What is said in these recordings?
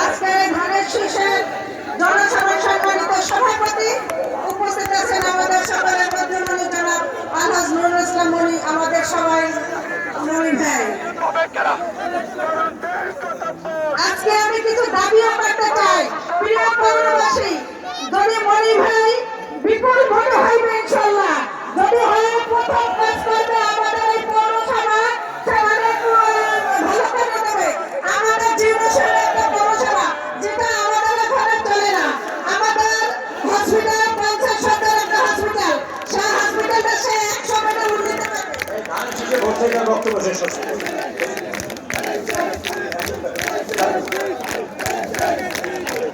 আজকে ধানের শীষের জনসভায় সম্মানিত সভাপতি উপস্থিত আছেন আমাদের সকলের মধ্যে জনাব আলহাজ নুরুল ইসলাম মনি, আমাদের সবাই মনি ভাই। আজকে আমি কিছু দাবিও করতে চাই। প্রিয় পৌরবাসী, যদি মনি ভাই বিপুল ভোট হইবে ইনশাআল্লাহ, যদি হয় প্রথম কাজ করবে আমাদের এই পৌরসভা সেবারে ভালো করে দেবে। আমাদের জীবনশৈলী একটা পৌরসভা যেটা আমাদের ঘরে চলে না। আমাদের হসপিটাল 50 সত্তর একটা হসপিটাল, সেই হসপিটালটা সে 100 বেডের উন্নীত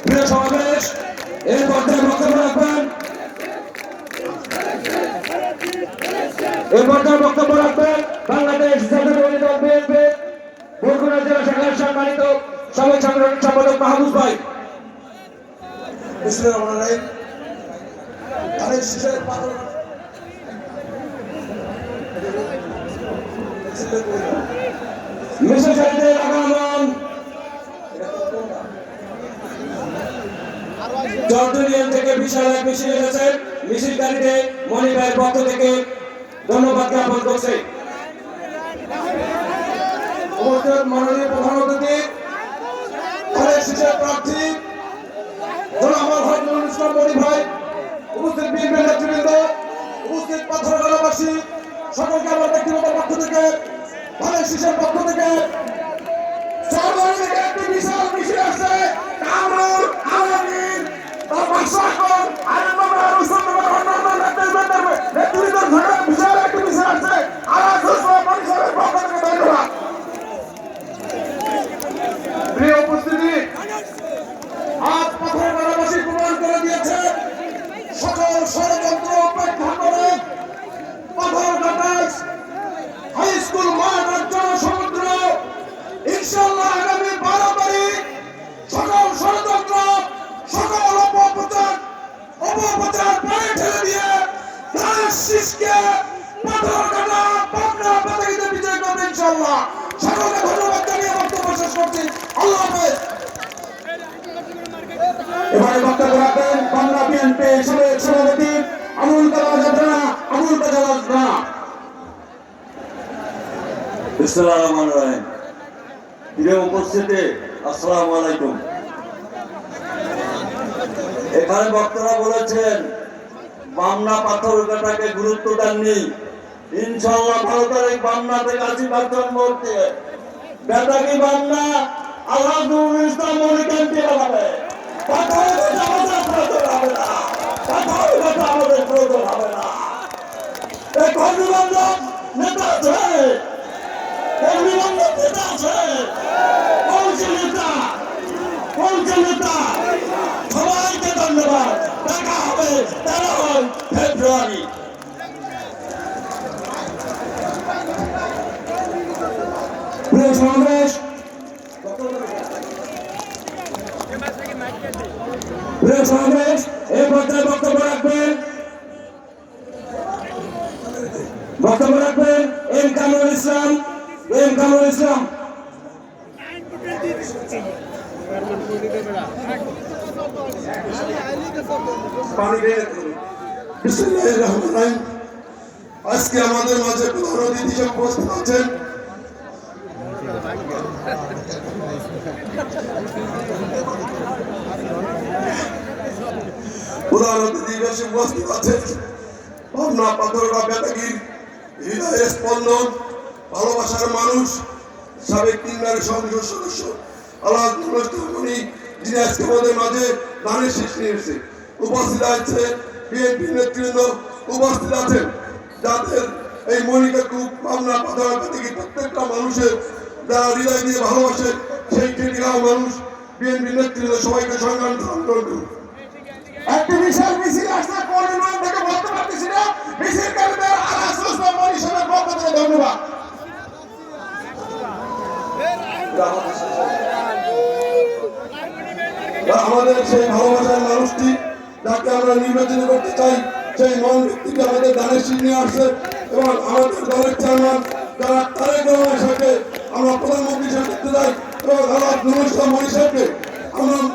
প্রিয় সমাবেশ, এর পর্যায়ে বক্তব্য রাখবেন বাংলাদেশ জাতীয়তাবাদী দল বিএনপি বরগুনা জেলা শাখার সম্মানিত সাবেক সাংগঠনিক সম্পাদক মাহবুব ভাই। মিছিলকারীদের আগমন চট্টগ্রাম থেকে বিশাল এক মিছিল এসেছে। মিছিলকারীদের মনি ভাইয়ের পক্ষ থেকে ধন্যবাদ জ্ঞাপন করছে। মাননীয় প্রধান অতিথি প্রার্থী মনি ভাই, উপস্থিত বিএনপি নেতৃবৃন্দ, উপস্থিত পাথরঘাটাবাসী, সকলকে আমার ব্যক্তিগত পক্ষ থেকে, ধানের শীষের পক্ষ থেকে সর্বদিকে একটি বিশাল মিছিল আসছে। কামরুল আলমগীর বিশাল একটি মিছিল আসছে। ধন্যবাদ। প্রিয় উপস্থিতি, আজ পাথরঘাটাবাসী প্রমাণ করে দিয়েছে সকল ষড়যন্ত্র উপেক্ষা করে পাথরঘাটা হাই স্কুল মাঠ আর জনসমুদ্র ইনশাআল্লাহ আগামী 12 তারিখ সকল ষড়যন্ত্র, সকল অপপ্রচার পায়ে ঠেলে দিয়ে ধানের শীষকে পাথরঘাটা পাবনা বাতাইতে বিজয় করবে ইনশাআল্লাহ। সকলকে ধন্যবাদ জানিয়ে বক্তব্য শেষ করছি। আল্লাহ হাফেজ। এবারে বক্তব্য রাখবেন বাংলা বিএনপি সাবেক সভাপতি আবুল কালাম রানা। প্রিয় উপস্থিতি, আসসালামু আলাইকুম। এখানে বক্তারা বলেছেন বামনা পাথরঘাটাকে গুরুত্ব দেননি। ইনশাআল্লাহ 12 তারিখ বামনাতে কাজী বাগদান মূর্তি বেতাকি বামনা আলহাজ নুরুল ইসলাম মনি ক্যাম্পে বানাবে। পাথরঘাটা আমাদের প্রয়োজন হবে না, পাথরঘাটা আমাদের প্রয়োজন হবে না। এই কর্মীবান্ধব নেতা আছে, কর্মীবান্ধব নেতা আছে, নেতা। সবাইকে ধন্যবাদ। দেখা হবে 13 ফেব্রুয়ারি। প্রিয় সমাবেশ, এই পর্যায়ে বক্তব্য রাখবেন এম কামরুল ইসলাম। আজকে আমাদের মাঝে প্রধান অতিথি হিসেবে উপস্থিত আছেন পাবনা পাথরঘাটা বেতাগীর হৃদয়ের স্পন্দন, ভালোবাসার মানুষ, সাবেক তিনবারের সংসদ সদস্য আলহাজ নুরুল ইসলাম মনি, যিনি আজকে আমাদের মাঝে ধানের শীষ নিয়ে এসেছে। উপস্থিত আছে বিএনপি নেতৃবৃন্দ, উপস্থিত আছেন যাদের এই মনিকে খুব পাবনা পাথরঘাটা থেকে প্রত্যেকটা মানুষের যারা হৃদয় দিয়ে ভালোবাসে, সেই টেটিগাঁও মানুষ, বিএনপি নেতৃবৃন্দ সবাইকে সংগ্রাম করুন। একটি বিশাল মিছিল আসছে, পরিমাণ থেকে বলতে পারতেছি না। মিছিলকারীদের আলহাজ ইসলাম মনি সাহেবের পক্ষ থেকে ধন্যবাদ। আমাদের সেই ভালোবাসার মানুষটি যাকে আমরা নির্বাচন করতে চাই, সেই মন ব্যক্তিকে আমাদের ধানের শীষ নিয়ে আসছে এবং আমাদের দলের চেয়ারম্যান যারা তারেক রহমান সাহেবকে আমরা প্রধানমন্ত্রী হিসেবে দেখতে চাই এবং আলহাজ নুরুল ইসলাম মনি সাহেবকে তমাম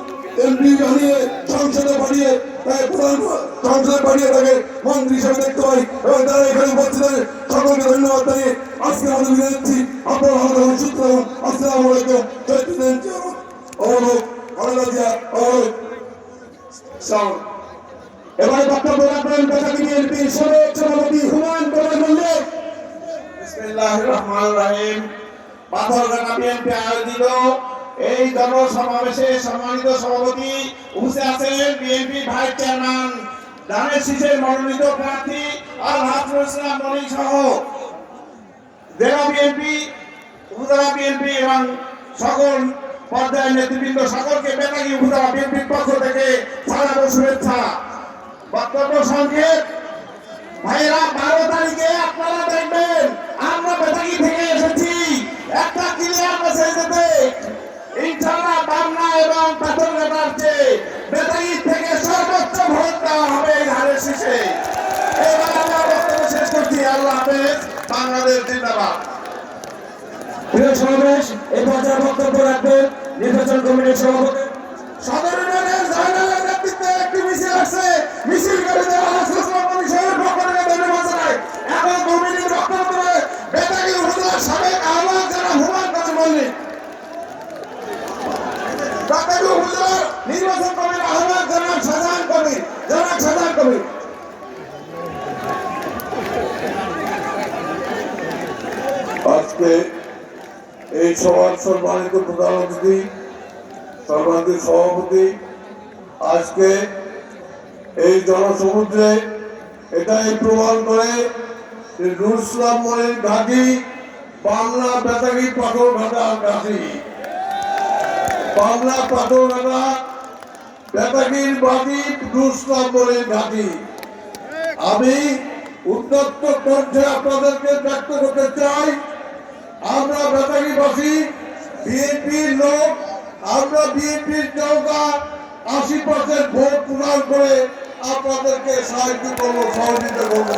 এমপি বানিয়ে সংসদে পাঠিয়ে তাকে প্রধান সংসদে পাঠিয়ে তাকে মন্ত্রী হিসেবে দেখতে পাই এবং তারা এখানে উপস্থিত আছে সকলকে ধন্যবাদ জানিয়ে আজকে আমাদের বিদায় নিচ্ছি। আপনারা ভালো থাকুন, সুস্থ থাকুন। আসসালামু আলাইকুম। জয় প্রেসিডেন্ট অবলোক খালেদা জিয়া অবলোক। এবারে বক্তব্য রাখবেন বেতাগী বিএনপির সাবেক সভাপতি হুমায়ুন কবির মল্লিক। বিসমিল্লাহির রহমানির রহিম। পাথরঘাটা বিএনপি আয়োজিত এই জনসমাবেশে সম্মানিত সভাপতি উপস্থিত আছেন বিএনপি ভাইস চেয়ারম্যান ধানের শীষের মনোনীত প্রার্থী আল হাফিজুল ইসলাম মনি সহ জেলা বিএনপি, উপজেলা বিএনপি এবং সকল পর্যায়ের নেতৃবৃন্দ সকলকে বেতাগী উপজেলা বিএনপির পক্ষ থেকে সালাম ও শুভেচ্ছা। বক্তব্য সংক্ষেপ। ভাইরা 12 তারিখে আপনারা দেখবেন আমরা বেতাগী থেকে এসেছি একটা ক্লিয়ার মেসেজ দিতে। ইনশাআল্লাহ বামনা এবং পাথরঘাটার চেয়ে বেতাগী থেকে সর্বোচ্চ ভোট দেওয়া হবে এই ধানের শীষে। এবার আমরা বক্তব্য শেষ করছি। আল্লাহ হাফেজ। বাংলাদেশ জিন্দাবাদ। প্রিয় সমাবেশ, এই পর্যায়ে বক্তব্য রাখবেন নির্বাচন কমিটির সভাপতি সদর ইউনিয়নের জয়নালের নেতৃত্বে একটি মিছিল আসছে। মিছিল করে দেওয়া কমিশনের পক্ষ থেকে ধন্যবাদ জানাই। এখন কমিটির বক্তব্য দেবে বেতাগী উপজেলার সাবেক আহ্বায়ক যারা হুমায়ুন কবির মল্লিক। বেতাগী উপজেলার নির্বাচন কমিটির আহ্বায়ক জনাব শাহজাহান কবির। জনাব শাহজাহান কবির। আজকে এই সভার সম্মানিত প্রধান অতিথি, সম্মানিত সভাপতি, আজকে এই জনসমুদ্রে এটাই প্রমাণ করে যে নুরুল ইসলাম মনির ঘাঁটি বাংলা বেতাগী পাথরঘাটার ঘাঁটি। বাংলা পাথরঘাটা বেতাগীর বাড়ি নুরুল ইসলাম মনির ঘাঁটি। আমি উত্তপ্ত কণ্ঠে আপনাদেরকে ব্যক্ত করতে চাই, আমরা বেতাগীবাসী বিএনপির লোক, আমরা বিএনপির নৌকা 80% ভোট প্রদান করে আপনাদেরকে সাহায্য করবো, সহযোগিতা করবো।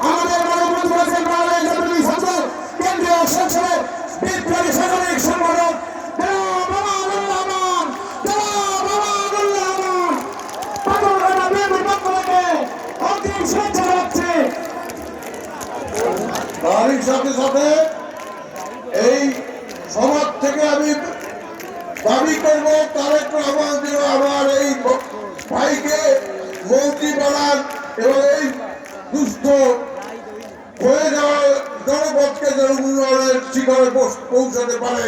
আমাদের মানববন্ধু আছেন বাংলাদেশ জাতীয় ছাত্র কেন্দ্রীয় সংসদের বিপ্লবী সাংগঠনিক সম্পাদক পাথরঘাটা বিএনপির পক্ষ থেকে অগ্রিম শুভেচ্ছা জানাচ্ছি। তারই সাথে সাথে এই সমাজ থেকে আমি দাবি করবো তারেক রহমান যেন আমার এই ভাইকে মন্ত্রী বানান এবং এই দুস্থ হয়ে যাওয়া জনপদকে যেন উন্নয়নের শিখরে পৌঁছাতে পারে।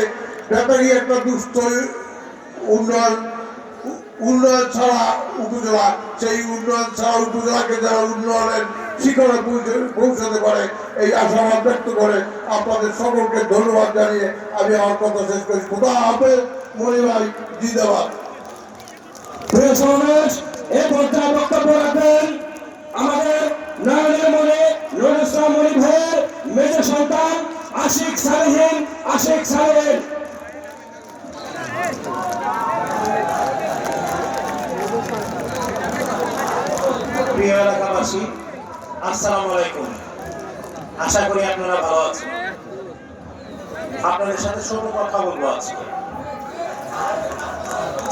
বেতাগী একটা দুস্থ উন্নয়ন ছাড়া উপজেলা, সেই উন্নয়ন ছাড়া উপজেলাকে যারা উন্নয়নের শিখরে পৌঁছাতে পারে এই আশাবাদ ব্যক্ত করে আপনাদের সকলকে ধন্যবাদ জানিয়ে আমি আমার কথা শেষ করি। খোদা হাফেজ। মনি ভাই জিন্দাবাদ। প্রিয় সমাবেশ, এই পর্যায়ে বক্তব্য রাখবেন আমাদের নয়নের মনে নুরুল ইসলাম মনি ভাইয়ের মেজ সন্তান আশিক সালেহীন আশিক সালেহীন। প্রিয় এলাকাবাসী, আসসালামু আলাইকুম। আশা করি আপনারা ভালো আছেন। আপনাদের সাথে ছোট কথা বলবো আজকে।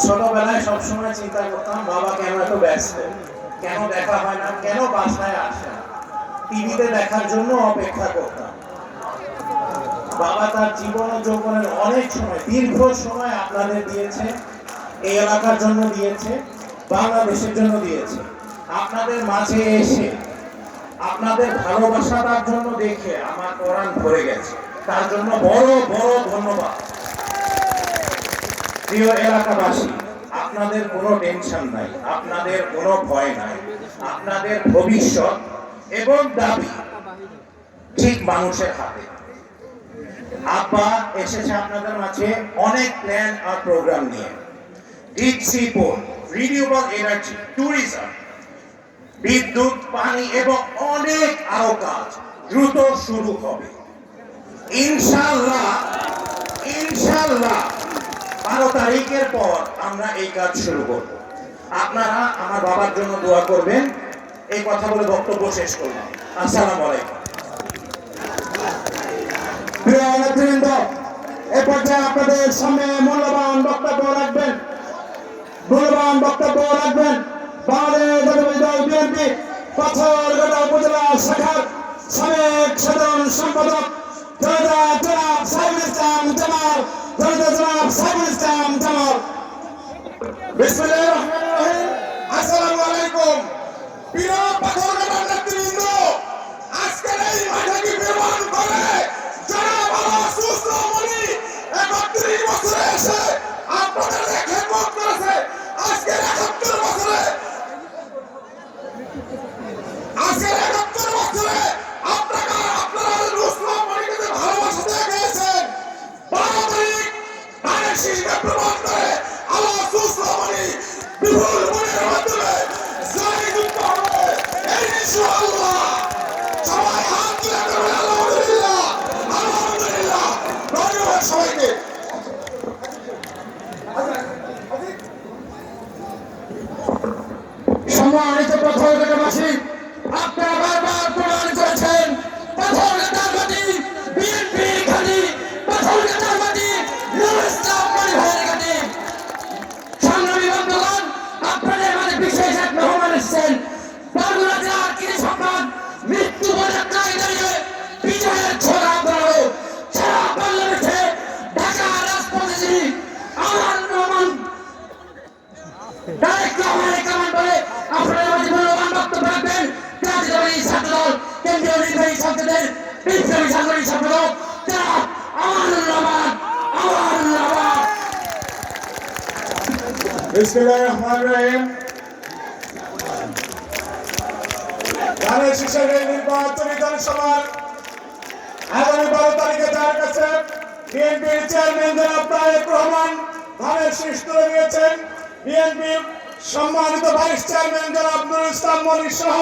ছোটবেলায় সবসময় চিন্তা করতাম বাবা কেন এত ব্যস্ত, কেন দেখা হয় না, কেন বাসায় আসে না, টিভিতে দেখার জন্য অপেক্ষা করতাম। বাবা তার জীবন ও যৌবনের অনেক সময়, দীর্ঘ সময় আপনাদের দিয়েছে, এই এলাকার জন্য দিয়েছে, বাংলাদেশের জন্য দিয়েছে। আপনাদের মাঝে এসে আপনাদের ভালোবাসাটার জন্য দেখে আমার কোরআন ভরে গেছে। তার জন্য বড় বড় ধন্যবাদ। প্রিয় এলাকাবাসী, আপনাদের কোনো টেনশন নাই, আপনাদের কোনো ভয় নাই। আপনাদের ভবিষ্যৎ এবং দাবি ঠিক মানুষের হাতে। আব্বা এসেছে আপনাদের মাঝে অনেক প্ল্যান আর প্রোগ্রাম নিয়ে। Deep sea port, renewable energy, tourism, বিদ্যুৎ, পানি এবং অনেক আরো কাজ দ্রুত শুরু হবে ইনশাআল্লাহ। ইনশাআল্লাহ 12 তারিখের পর আমরা এই কাজ শুরু করব। আপনারা আমার বাবার জন্য দোয়া করবেন। এই কথা বলে বক্তব্য শেষ করলাম। আসসালামু আলাইকুম। প্রিয় নেতৃবৃন্দ, এ পর্যায়ে আপনাদের সামনে মূল্যবান বক্তব্য রাখবেন বাংলাদেশ জাতীয়তাবাদী দল বিএনপি পাথরঘাটা উপজেলা শাখার সাবেক সাধারণ সম্পাদক জনাব সাইফুল ইসলাম জামাল। বিসমিল্লাহির রহমানির রহিম। আসসালামু আলাইকুম। প্রিয় পাথরঘাটার নেতৃবৃন্দ, আজকের এই মাঠে কি প্রমাণ করে জনাব আলাসুস রহমানী 31 বছরে এসে আপনাদের খেদমত করেছে। আজকের 71 বছরে আপনারা রুস্তম মনিকে যে ভালোবাসা দিয়ে গিয়েছেন, 12 তারিখ ধানের শীষকে প্রমাণ করে আলাসুস রহমানী বিপুল ভোটের মাধ্যমে জয়যুক্ত হবে ইনশাআল্লাহ। সবাই হাত তুলে করবেন আলহামদুলিল্লাহ, আলহামদুলিল্লাহ। ধন্যবাদ সবাইকে। সম্মানিত পাথরঘাটাবাসী, আপনারা বারবার প্রমাণ করেছেন পাথরঘাটার মাটি বিএনপির ঘাঁটি, পাথরঘাটার মাটি নুরুল ইসলাম মনি ভাইয়ের ঘাঁটি। সংগ্রামী বন্ধুগণ, আপনাদের মাঝে বিশেষ এক মেহমান এসেছেন। বরগুনা জেলার কৃষি সম্মান মৃত্যু পর্যায়ে দাঁড়িয়ে বিজয়ের ছোড়া ধরালো সারা বাংলাদেশে ঢাকা রাজপথে যিনি আমার রহমান ডাইরেক্ট রহমানের কামান বলে আপনারা মাঝে মূল্যবান বক্তব্য রাখবেন জাতীয়তাবাদী ছাত্রদল কেন্দ্রীয় নির্বাহী সংসদের বিপ্লবী সাংগঠনিক সম্পাদক জনাব আমানুর রহমান। বিসমিল্লাহির রহমানির রহিম। ধানের শীষের নির্বাচনী জনসভার আগামী 12 তারিখে যার কাছে বিএনপির চেয়ারম্যান জনাব তারেক রহমান ধানের শীষ তুলে নিয়েছেন, বিএনপির সম্মানিত ভাইস চেয়ারম্যান জনাব নুরুল ইসলাম মনি সহ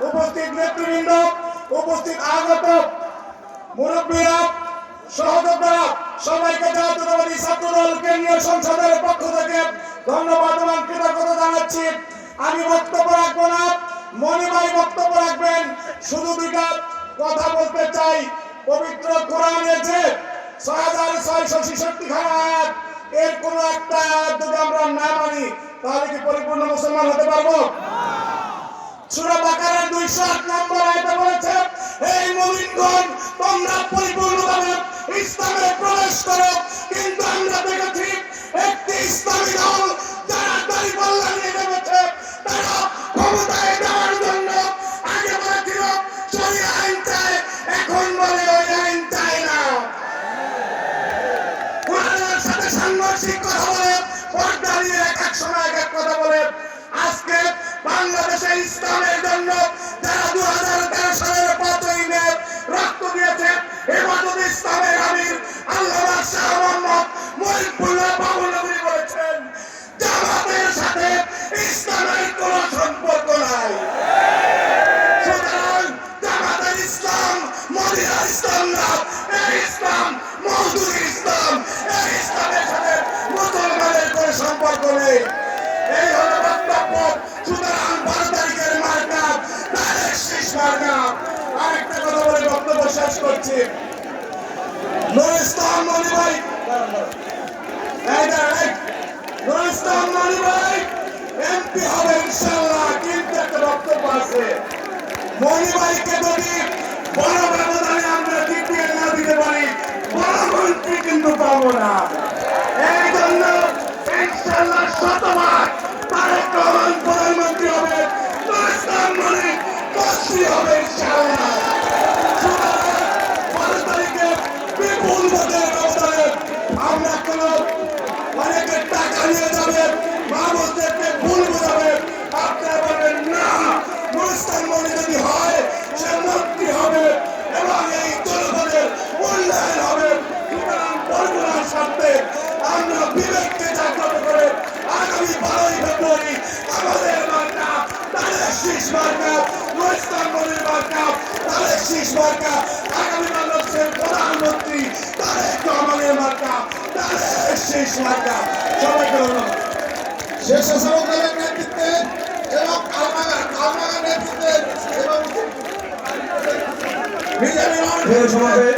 উপস্থিত নেতৃবৃন্দ, উপস্থিত আগত মুরব্বীরা, সহযোদ্ধারা, সবাইকে জাতীয়তাবাদী ছাত্রদল কেন্দ্রীয় সংসদের পক্ষ থেকে ধন্যবাদ এবং কৃতজ্ঞতা জানাচ্ছি। আমি বক্তব্য রাখবো না, মনি ভাই বক্তব্য রাখবেন। শুধু দুইটা কথা বলতে চাই। পবিত্র কোরআনে যে 6666 খানা আয়াত, এর কোন একটা আয়াত যদি আমরা না মানি তাহলে কি পরিপূর্ণ মুসলমান হতে পারবো? সূরা বাকারার 208 নম্বর আয়াতে বলেছে, এই মুমিনগণ তোমরা পরিপূর্ণভাবে ইসলামে প্রবেশ করো। কিন্তু আমরা দেখেছি একটি ইসলামী দল যারা দাঁড়িপাল্লা নিয়ে নেমেছে, তারা ক্ষমতায় যাওয়ার জন্য আগে বলেছিল শরিয়া আইন চায়, এখন বলে ওই আইন চায় না। কোরআনের সাথে সাংঘর্ষিক কথা বলে, পর্দা নিয়ে এক সময় এক কথা বলে। আজকে বাংলাদেশে ইসলামের জন্য যারা 2013 সালের 5ই মে রক্ত দিয়েছে, হেফাজত ইসলামের আমির আল্লামা শাহ মোহাম্মদ মহিবুল্লাহ বাবুনগরী বলেছেন, জামাতের সাথে ইসলামের কোনো সম্পর্ক নাই। সুতরাং জামাতের ইসলাম মদিনা ইসলাম না, এই ইসলাম মওদুদি ইসলাম, এই ইসলামের সাথে মুসলমানের কোনো সম্পর্ক নেই। এই হলো বক্তব্য। সুতরাং 12 তারিখের মার্কা তারেক শীষ মার্কা। আরেকটা কথা বলে বক্তব্য শেষ করছি। নুরুল ইসলাম মনি ভাই, নুরুল ইসলাম মনি ভাই এমপি হবে ইনশাআল্লাহ, কিন্তু একটা বক্তব্য আছে। মনি ভাইকে যদি বড় ব্যবধানে আমরা জিতিয়ে না দিতে পারি, বড় মন্ত্রী কিন্তু পাবো না। এই জন্য ইনশাআল্লাহ শতভাগ তারেক রহমান প্রধানমন্ত্রী হবে, নুরুল ইসলাম মনি মন্ত্রী হবে ইনশাআল্লাহ। 12 তারিখে বিপুল ভোটের ব্যবধানে আমরা কোন অনেকে টাকা নিয়ে যাবে, মানুষদেরকে ভুল বোঝাবে, আপনারা বলবেন না নুরুল ইসলাম মনি যদি হয় সে মন্ত্রী হবে এবং এই জনপদের উন্নয়ন হবে। সুতরাং বরগুনার স্বার্থে আমরা বিবেককে জাগ্রত করে আগামী 12ই ফেব্রুয়ারি আমাদের মার্কা তারেক শীষ মার্কা, নুরুল ইসলাম মনির মার্কা তারেক শীষ মার্কা, আগামী বাংলাদেশের প্রধানমন্ত্রী তারেক রহমানের মার্কা তারেক শীষ মার্কা। সবাইকে ধন্যবাদ। স্বেচ্ছাসেবকদের নেতৃত্বে এবং কালমাগার নেতৃত্বে এবং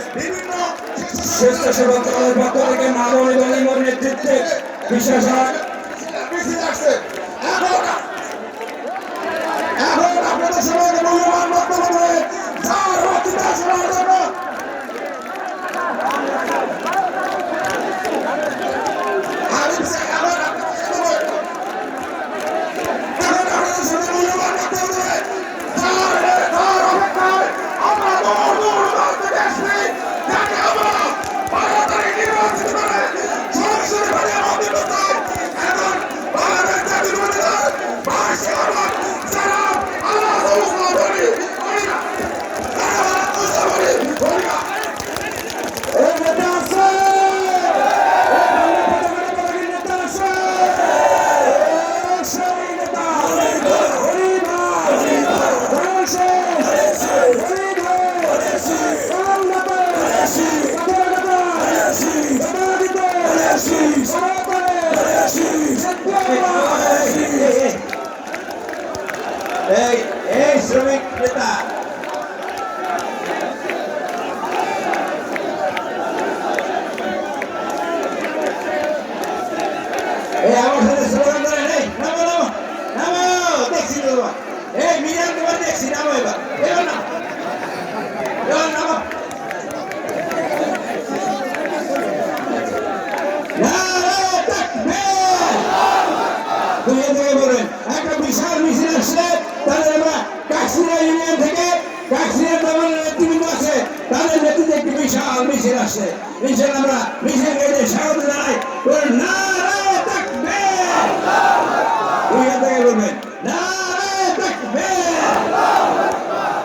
বিভিন্ন স্বেচ্ছাসেবক দলের পক্ষ থেকে মামুন এবং ইমর নেতৃত্বে বিশেষ মিছিল আসছে। এখন আপনাদের সবাইকে মূল্যবান বক্তব্য করে যার বক্তৃতা শোনার জন্য এই শ্রমিক নেতা আমার সাথে স্লোগান ধরে নামো নামো নামো দেখছি তোমার এই মিডিয়াম তোমার দেখছি নামো এবার এবার নামো এবার নামো একটা বিশাল মিছিল আসছে তাদের আমরা কাকসিরা ইউনিয়ন থেকে কাকসিরা দলের নেতৃবৃন্দ আছে তাদের নেতৃত্বে একটি বিশাল মিছিল আসছে মিছিল আমরা মিছিলকে স্বাগত জানাই নারায়ে তাকবীর দুই হাত থেকে বলবেন নারায়ে তাকবীর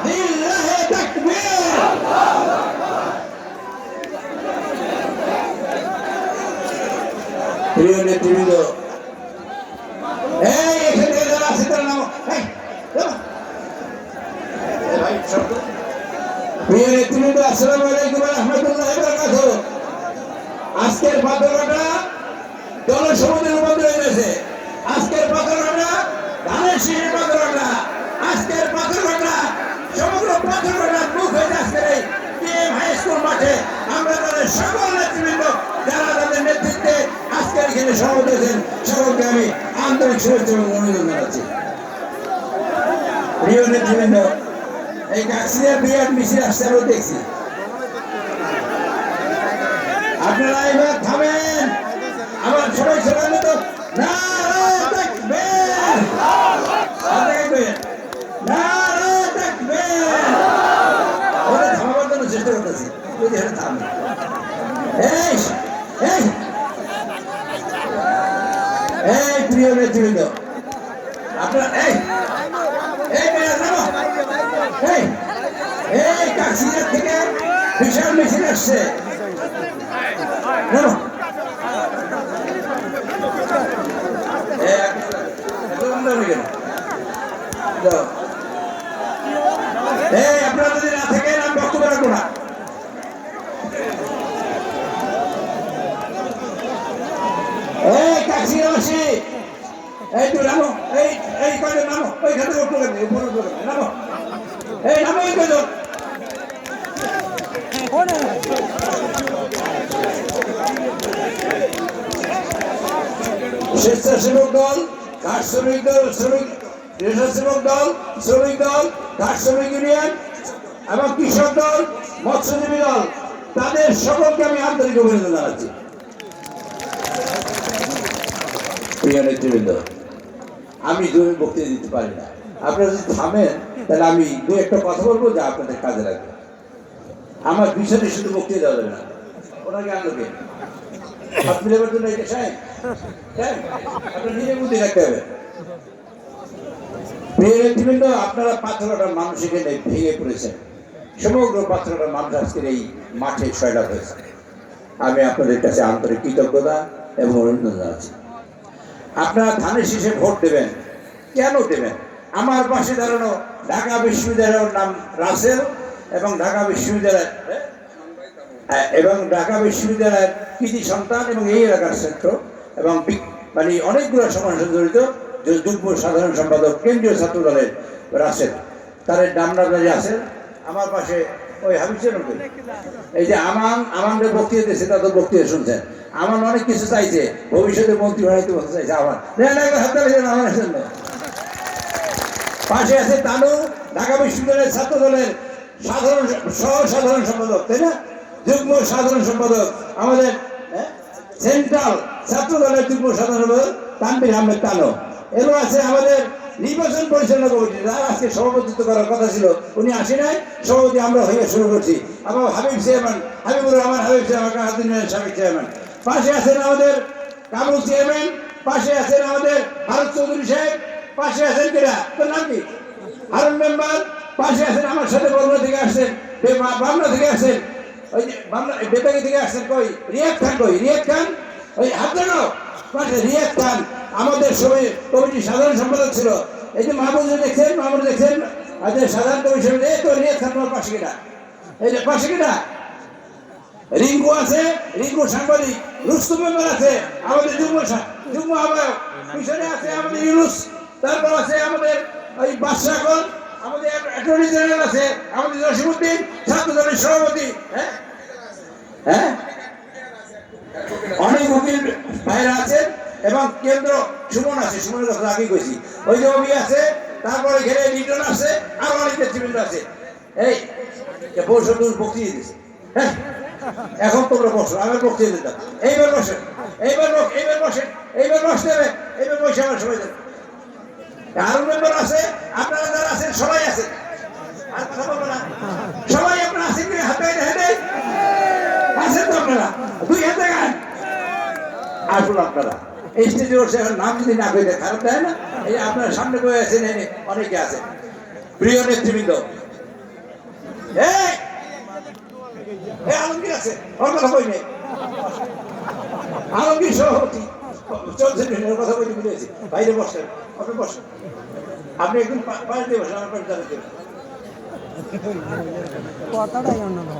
লিল্লাহি তাকবীর প্রিয় নেতৃবৃন্দ এই এখানে যারা আছে তার নাম প্রিয় নেতৃবৃন্দ আসসালামু আলাইকুম ওয়া রাহমাতুল্লাহি ওয়া বারাকাতুহু আজকের পাথরঘাটা জনসমুদ্রে রূপান্তরিত হয়েছে আজকের পাথরঘাটা ধানের শীষের পাথরঘাটা আজকের পাথরঘাটা সমগ্র পাথরঘাটার মুখ হয়েছে আজকের এই পিএম হাই স্কুল মাঠে আমরা তাদের সকল নেতৃবৃন্দ যারা তাদের নেতৃত্বে আজকের এখানে সমবেত হয়েছেন সকলকে আমি আন্তরিক শুভেচ্ছা এবং অভিনন্দন জানাচ্ছি প্রিয় নেতৃবৃন্দ এই কাকসিয়া বিরাট মিছিল আসছে আমরা দেখছি আপনারা এবার থামেন আমার সবাই সবাই তো নারায়ে তাকবীর নারায়ে তাকবীর ওরা থামাবার জন্য চেষ্টা করতেছি যদি এটা থামে এই এই এই প্রিয় নেতৃবৃন্দ আপনারা এই এই মেয়েরা নামো এই এই কাকসিয়া থেকে বিশাল মিছিল আসছে নামো এই আপনারা যদি না থাকেন আমি বক্তব্য রাখবো না এই কাকসিয়াবাসী এই তো নামো এই কয়জন নামো ওইখান থেকে উপরে নামো এই নামো এই কয়জন স্বেচ্ছাসেবক দল ঘাট শ্রমিক দল স্বেচ্ছাসেবক দল শ্রমিক দল ঘাট শ্রমিক ইউনিয়ন এবং কৃষক দল মৎস্যজীবী দল তাদের সকলকে আমি আন্তরিক অভিনন্দন জানাচ্ছি প্রিয় নেতৃবৃন্দ আমি দুই বক্তৃতা দিতে পারি না আপনারা যদি থামেন তাহলে আমি দু একটা কথা বলবো যা আপনাদের কাজে লাগবে আমার পিছনে শুধু বক্তৃতা দেওয়া যাবে না ওনাকে আনলো কে হাত মিলাবার জন্য এটা সাহেব আপনার নিজের বুদ্ধি রাখতে হবে প্রিয় নেতৃবৃন্দ আপনারা পাথরঘাটার মানুষ এখানে ভেঙে পড়েছেন সমগ্র পাথরঘাটার মানুষ আজকের এই মাঠে সয়লাভ হয়েছে আমি আপনাদের কাছে আন্তরিক কৃতজ্ঞতা এবং অভিনন্দন জানাচ্ছি আপনারা ধানের শীষে ভোট দেবেন কেন দেবেন আমার পাশে দাঁড়ানো ঢাকা বিশ্ববিদ্যালয়ের নাম রাসেল এবং ঢাকা বিশ্ববিদ্যালয়ের কৃতি সন্তান এবং এই এলাকার ছাত্র এবং মানে অনেকগুলো সমস্যা জড়িত যুগ্ম সাধারণ সম্পাদক কেন্দ্রীয় ছাত্র দলের রাসেল তাদের নামনাদারি আছেন আমার পাশে ওই হাবিব চেয়ারম্যান কই? এই যে আমাদের বক্তৃতা দিয়েছে তা তো বক্তৃতা শুনছেন, আমার অনেক কিছু চাইছে, ভবিষ্যতে মন্ত্রী বানাইতে বলতে চাইছে আমার আমার জন্য। পাশে আছে তানু, ঢাকা বিশ্ববিদ্যালয়ের ছাত্র দলের সাধারণ সম্পাদক, তাই না? যুগ্ম সাধারণ সম্পাদক আমাদের সেন্ট্রাল ছাত্র দলের যুগ্ম সাধারণ সম্পাদক তানভীর আহমেদ তানু। এরপর আছে আমাদের নির্বাচন পরিচালনা কমিটি, যার আজকে সভাপতিত্ব করার কথা ছিল, উনি আসে নাই, সভাপতি আমরা হয়ে শুরু করছি। আবার হাবিব চেয়ারম্যান, হাবিবুর রহমান হাবিব চেয়ারম্যান, সাবেক চেয়ারম্যান। পাশে আছেন আমাদের কামরুল চেয়ারম্যান, পাশে আছেন আমাদের ভারত চৌধুরী সাহেব, পাশে আছেন কেরা, তোর নাম কি, হারুন মেম্বার, পাশে আছেন আমার সাথে বগুড়া থেকে আসছেন, বামনা থেকে আসছেন, ওই যে বামনা বেতাগি থেকে আসছেন, কই রিয়াদ খান, কই রিয়াদ খান, ওই হাত জানো পাশে রিয়াদ খান আমাদের সবাই কমিটির সাধারণ সম্পাদক ছিল। এই যে মাহমুদ দেখছেন, মাহমুদ দেখছেন, আচ্ছা সাধারণ কমিশন, এই তো রিয়াদ খান তোমার পাশে কিনা, এই যে পাশে কিনা রিঙ্কু আছে, রিঙ্কু সাংবাদিক, রুস্তু মেম্বার আছে আমাদের যুগ্ম আহ্বায়ক, মিশনে আছে আমাদের ইউনুস, তারপর আছে আমাদের ওই বাদশাহগণ, আমাদের অ্যাটর্নি জেনারেল আছে আমাদের জসিমউদ্দিন, ছাত্র দলের সভাপতি, হ্যাঁ হ্যাঁ অনেক উকিল ভাইরা আছেন, এবং কেন্দ্র সুমন আছে, সুমনের কথা আগে কইছি, ওই যে অভি আছে, তারপরে ঘেরে লিটন আছে, আর অনেক নেতৃবৃন্দ আছে। এই পৌরসভা বক্তৃতা দিচ্ছে, হ্যাঁ এখন তোমরা বসো, আমি বক্তৃতা দিতাম, এইবার বসেন, এইবার বসেন, এইবার বসতে হবে, এইবার বসে আমার সবাই দেবে। আরো মেম্বার আছে, আপনারা যারা আছেন সবাই আছেন, আর কথা বলবো না, সবাই আপনারা আছেন কি হাতে হেঁটে আছেন তো আপনারা, দুই হাতে গান আসুন আপনারা এই স্টেজে বসে, এখন নাম যদি না পেয়ে খারাপ দেয় না, এই আপনারা সামনে বয়ে আছেন, অনেকে আছেন প্রিয় নেতৃবৃন্দ। আলমগীর আছে, ওর কথা বই নেই, আলমগীর সভাপতি চলছে, কথা বইতে বুঝেছি, বাইরে বসেন, আপনি বসেন, আপনি একদম পাশ দিয়ে বসেন, আমার পাশে দাঁড়াতে।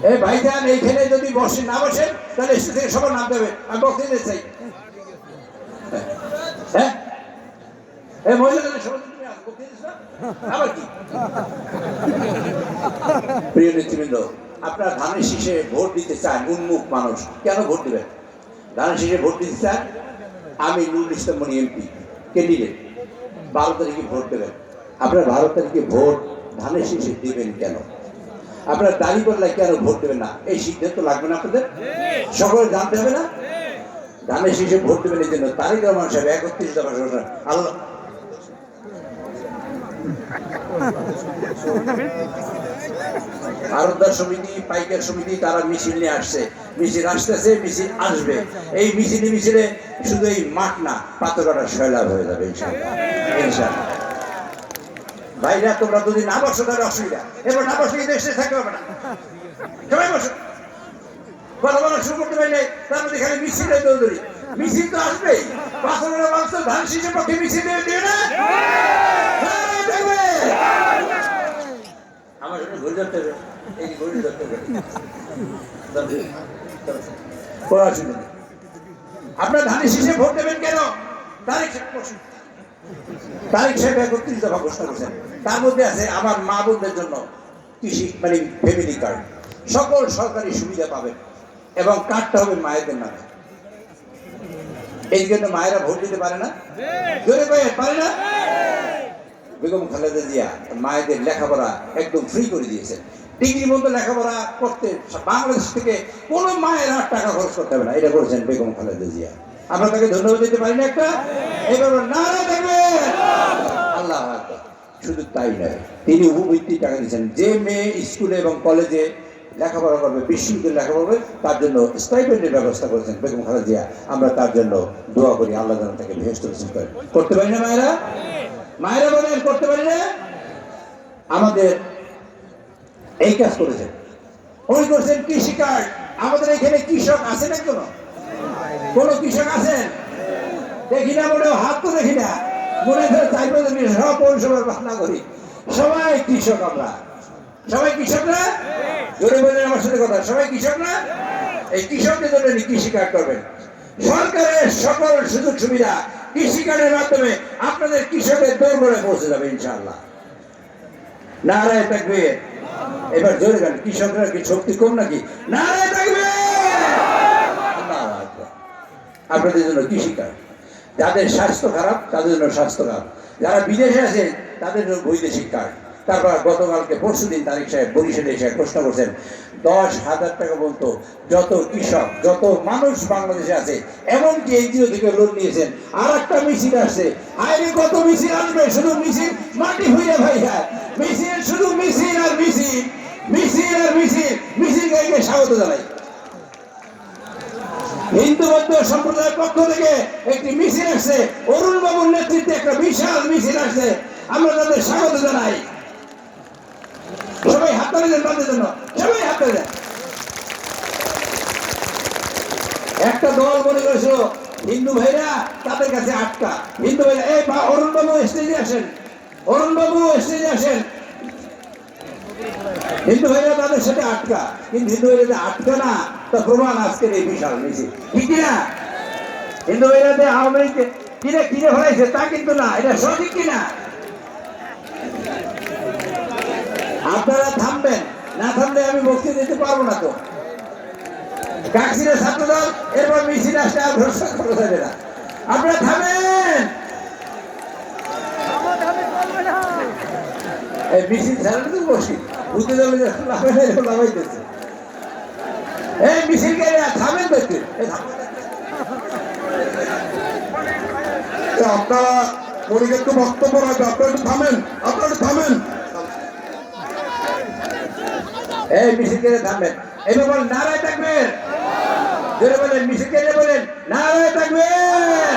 এই ভাইজান এইখানে যদি বসে না বসেন তাহলে স্টেজ থেকে সবার নাম দেবে, আমি বক্তৃতা দিতে চাই। হ্যাঁ এই মহিলাদের সবাই বক্তৃতা দিচ্ছ আবার কি? প্রিয় নেতৃবৃন্দ, আপনারা ধানের শীষে ভোট দিতে চান, উন্মুখ মানুষ, কেন ভোট দেবেন? ধানের শীষে ভোট দিতে চান, আমি নুরুল ইসলাম মনি এমপি ক্যান্ডিডেট, 12 তারিখে ভোট দেবেন। আপনারা 12 তারিখে ভোট ধানের শীষে দেবেন কেন? আপনারা দাঁড়িয়ে পাল্লায় কেন ভোট দেবেন না? এই সিদ্ধান্ত লাগবে না আপনাদের, সকলে জানতে হবে না? ধানের শীষে ভোট দেবেন এই জন্য তারেক রহমান সাহেব 31 দফা ঘোষণা, আল্লাহ আরবদার সমিতি, পাইকার সমিতি, তারা মিছিল নিয়ে আসছে, মিছিল আসতেছে, মিছিল আসবে, এই মিছিলে শুধু এই মাঠ না, পাথরঘাটা সয়লাভ হয়ে যাবে ইনশাআল্লাহ, ইনশাআল্লাহ। ভাইরা তোমরা যদি না বসো তাহলে অসুবিধা, এবার না বসলে দেশে থাকতে হবে না, সবাই বসো, কথা বলা শুরু করতে পারলে তার মধ্যে খালি মিছিলে দৌড়ি, মিছিল তো আসবেই, পাথরঘাটা মানুষ তো ধান শীষের পক্ষে মিছিল দেবে না, আমার সাথে ঘুরে ধরতে হবে, এই ঘুরে ধরতে হবে, আপনার ধানের শীষে ভোট দেবেন কেন? তারিখ সাহেব 31 দফা ঘোষণা করছেন, তার মধ্যে আছে আমার মা বোনদের জন্য কৃষি মানে ফ্যামিলি কার্ড, সকল সরকারি সুবিধা পাবেন, এবং কার্ডটা হবে মায়েদের নামে। এই জন্য মায়েরা ভোট দিতে পারে না, জোরে পারে না। বেগম খালেদা জিয়া মায়েদের লেখাপড়া একদম ফ্রি করে দিয়েছেন, ডিগ্রি মতো লেখাপড়া করতে বাংলাদেশ থেকে কোনো মায়ের আর টাকা খরচ করতে হবে না, এটা করেছেন বেগম খালেদা জিয়া। আমরা তাকে ধন্যবাদ দিতে পারি না একটা? এবার নারা দেখবেন আল্লাহ। শুধু তাই নয়, তিনি উপবৃত্তি টাকা দিয়েছেন, যে মেয়ে স্কুলে এবং কলেজে লেখাপড়া করবে, বিশ্ববিদ্যালয়ে লেখাপড়া করবে, তার জন্য স্টাইপেন্ডের ব্যবস্থা করেছেন বেগম খালেদা জিয়া। আমরা তার জন্য দোয়া করি, আল্লাহ যেন তাকে বেহেশত নসিব করেন। করতে পারি না মায়েরা? মায়েরা বলেন করতে পারি না? আমাদের এই কাজ করেছেন, উনি করছেন কৃষি কার্ড। আমাদের এখানে কৃষক আছেন না? কোন কৃষক আছেন? দেখি না, মনে হাত তো দেখি না, মনে ধরে সব পৌরসভার বাসনা করি, সবাই কৃষক। আমরা সবাই কৃষক না? জোরে বলেন আমার সাথে কথা, সবাই কৃষক না? এই কৃষকদের জন্য কৃষি কার্ড করবেন। সরকারের সকল সুযোগ সুবিধা কৃষি কার্ডের মাধ্যমে আপনাদের কৃষকের দৌড়ে পৌঁছে যাবে ইনশাআল্লাহ। নারায়ে তাকবীর। এবার জোরে গান, কৃষকরা কি শক্তি কম নাকি? নারে থাকবে। আপনাদের জন্য কৃষি কার্ড, যাদের স্বাস্থ্য খারাপ তাদের জন্য স্বাস্থ্য কার্ড, যারা বিদেশে আছে তাদের জন্য বৈদেশিক কার্ড। তারপর গতকালকে পরশুদিন তারিক সাহেব বরিশালে এসে ঘোষণা করছেন 10,000 টাকা বলতো যত কৃষক যত মানুষ বাংলাদেশে আছে, এমনকি এনজিও থেকে লোন নিয়েছেন। আর একটা মিছিল আসছে, আইনে কত মিছিল আসবে, শুধু মিছিল মাটি হইয়া ভাই হ্যাঁ, মিছিল শুধু মিছিল আর মিছিল, মিছিল আর মিছিল, মিছিল গাইকে স্বাগত জানাই। হিন্দু বৌদ্ধ সম্প্রদায়ের পক্ষ থেকে একটি মিছিল আসছে, অরুণ বাবুর নেতৃত্বে একটা বিশাল মিছিল আসছে, আমরা তাদের স্বাগত জানাই। সবাই হাত তালি দেন তাদের জন্য, সবাই হাত তালি দেন। একটা দল মনে করেছিল হিন্দু ভাইরা তাদের কাছে আটকা, হিন্দু ভাইরা এই অরুণ বাবু স্টেজে আসেন, অরুণ বাবু স্টেজে আসেন, হিন্দু ভাইরা তাদের সাথে আটকা। কিন্তু হিন্দু ভাইরা আটকা না, তা প্রমাণ আজকের এই বিশাল মিছিল, ঠিক কিনা? হিন্দু ভাইরা যে আওয়ামী লীগকে কিনে কিনে হয়েছে তা কিন্তু না, এটা সঠিক কিনা? আপনারা থামবেন, না থামলে আমি বক্তৃতা দিতে পারবো না। তো কাকসিরা ছাত্রদল এরপর মিছিল আসলে আর ভরসা করা যাবে না, আপনারা থামেন। এই মিছিল ছাড়ানো তো মুশকিল, বুঝতে যাবে যে লাভাইতেছে। এই মিছিলকে থামেন দেখতে, আপনারা মনিকে একটু বক্তব্য রাখবেন, আপনারা একটু থামেন, আপনারা একটু থামেন। এই মিছিল কেটে থামবেন, এবার বলেন নারায় থাকবেন, জোরে বলেন, মিছিল কেটে বলেন নারায় থাকবেন।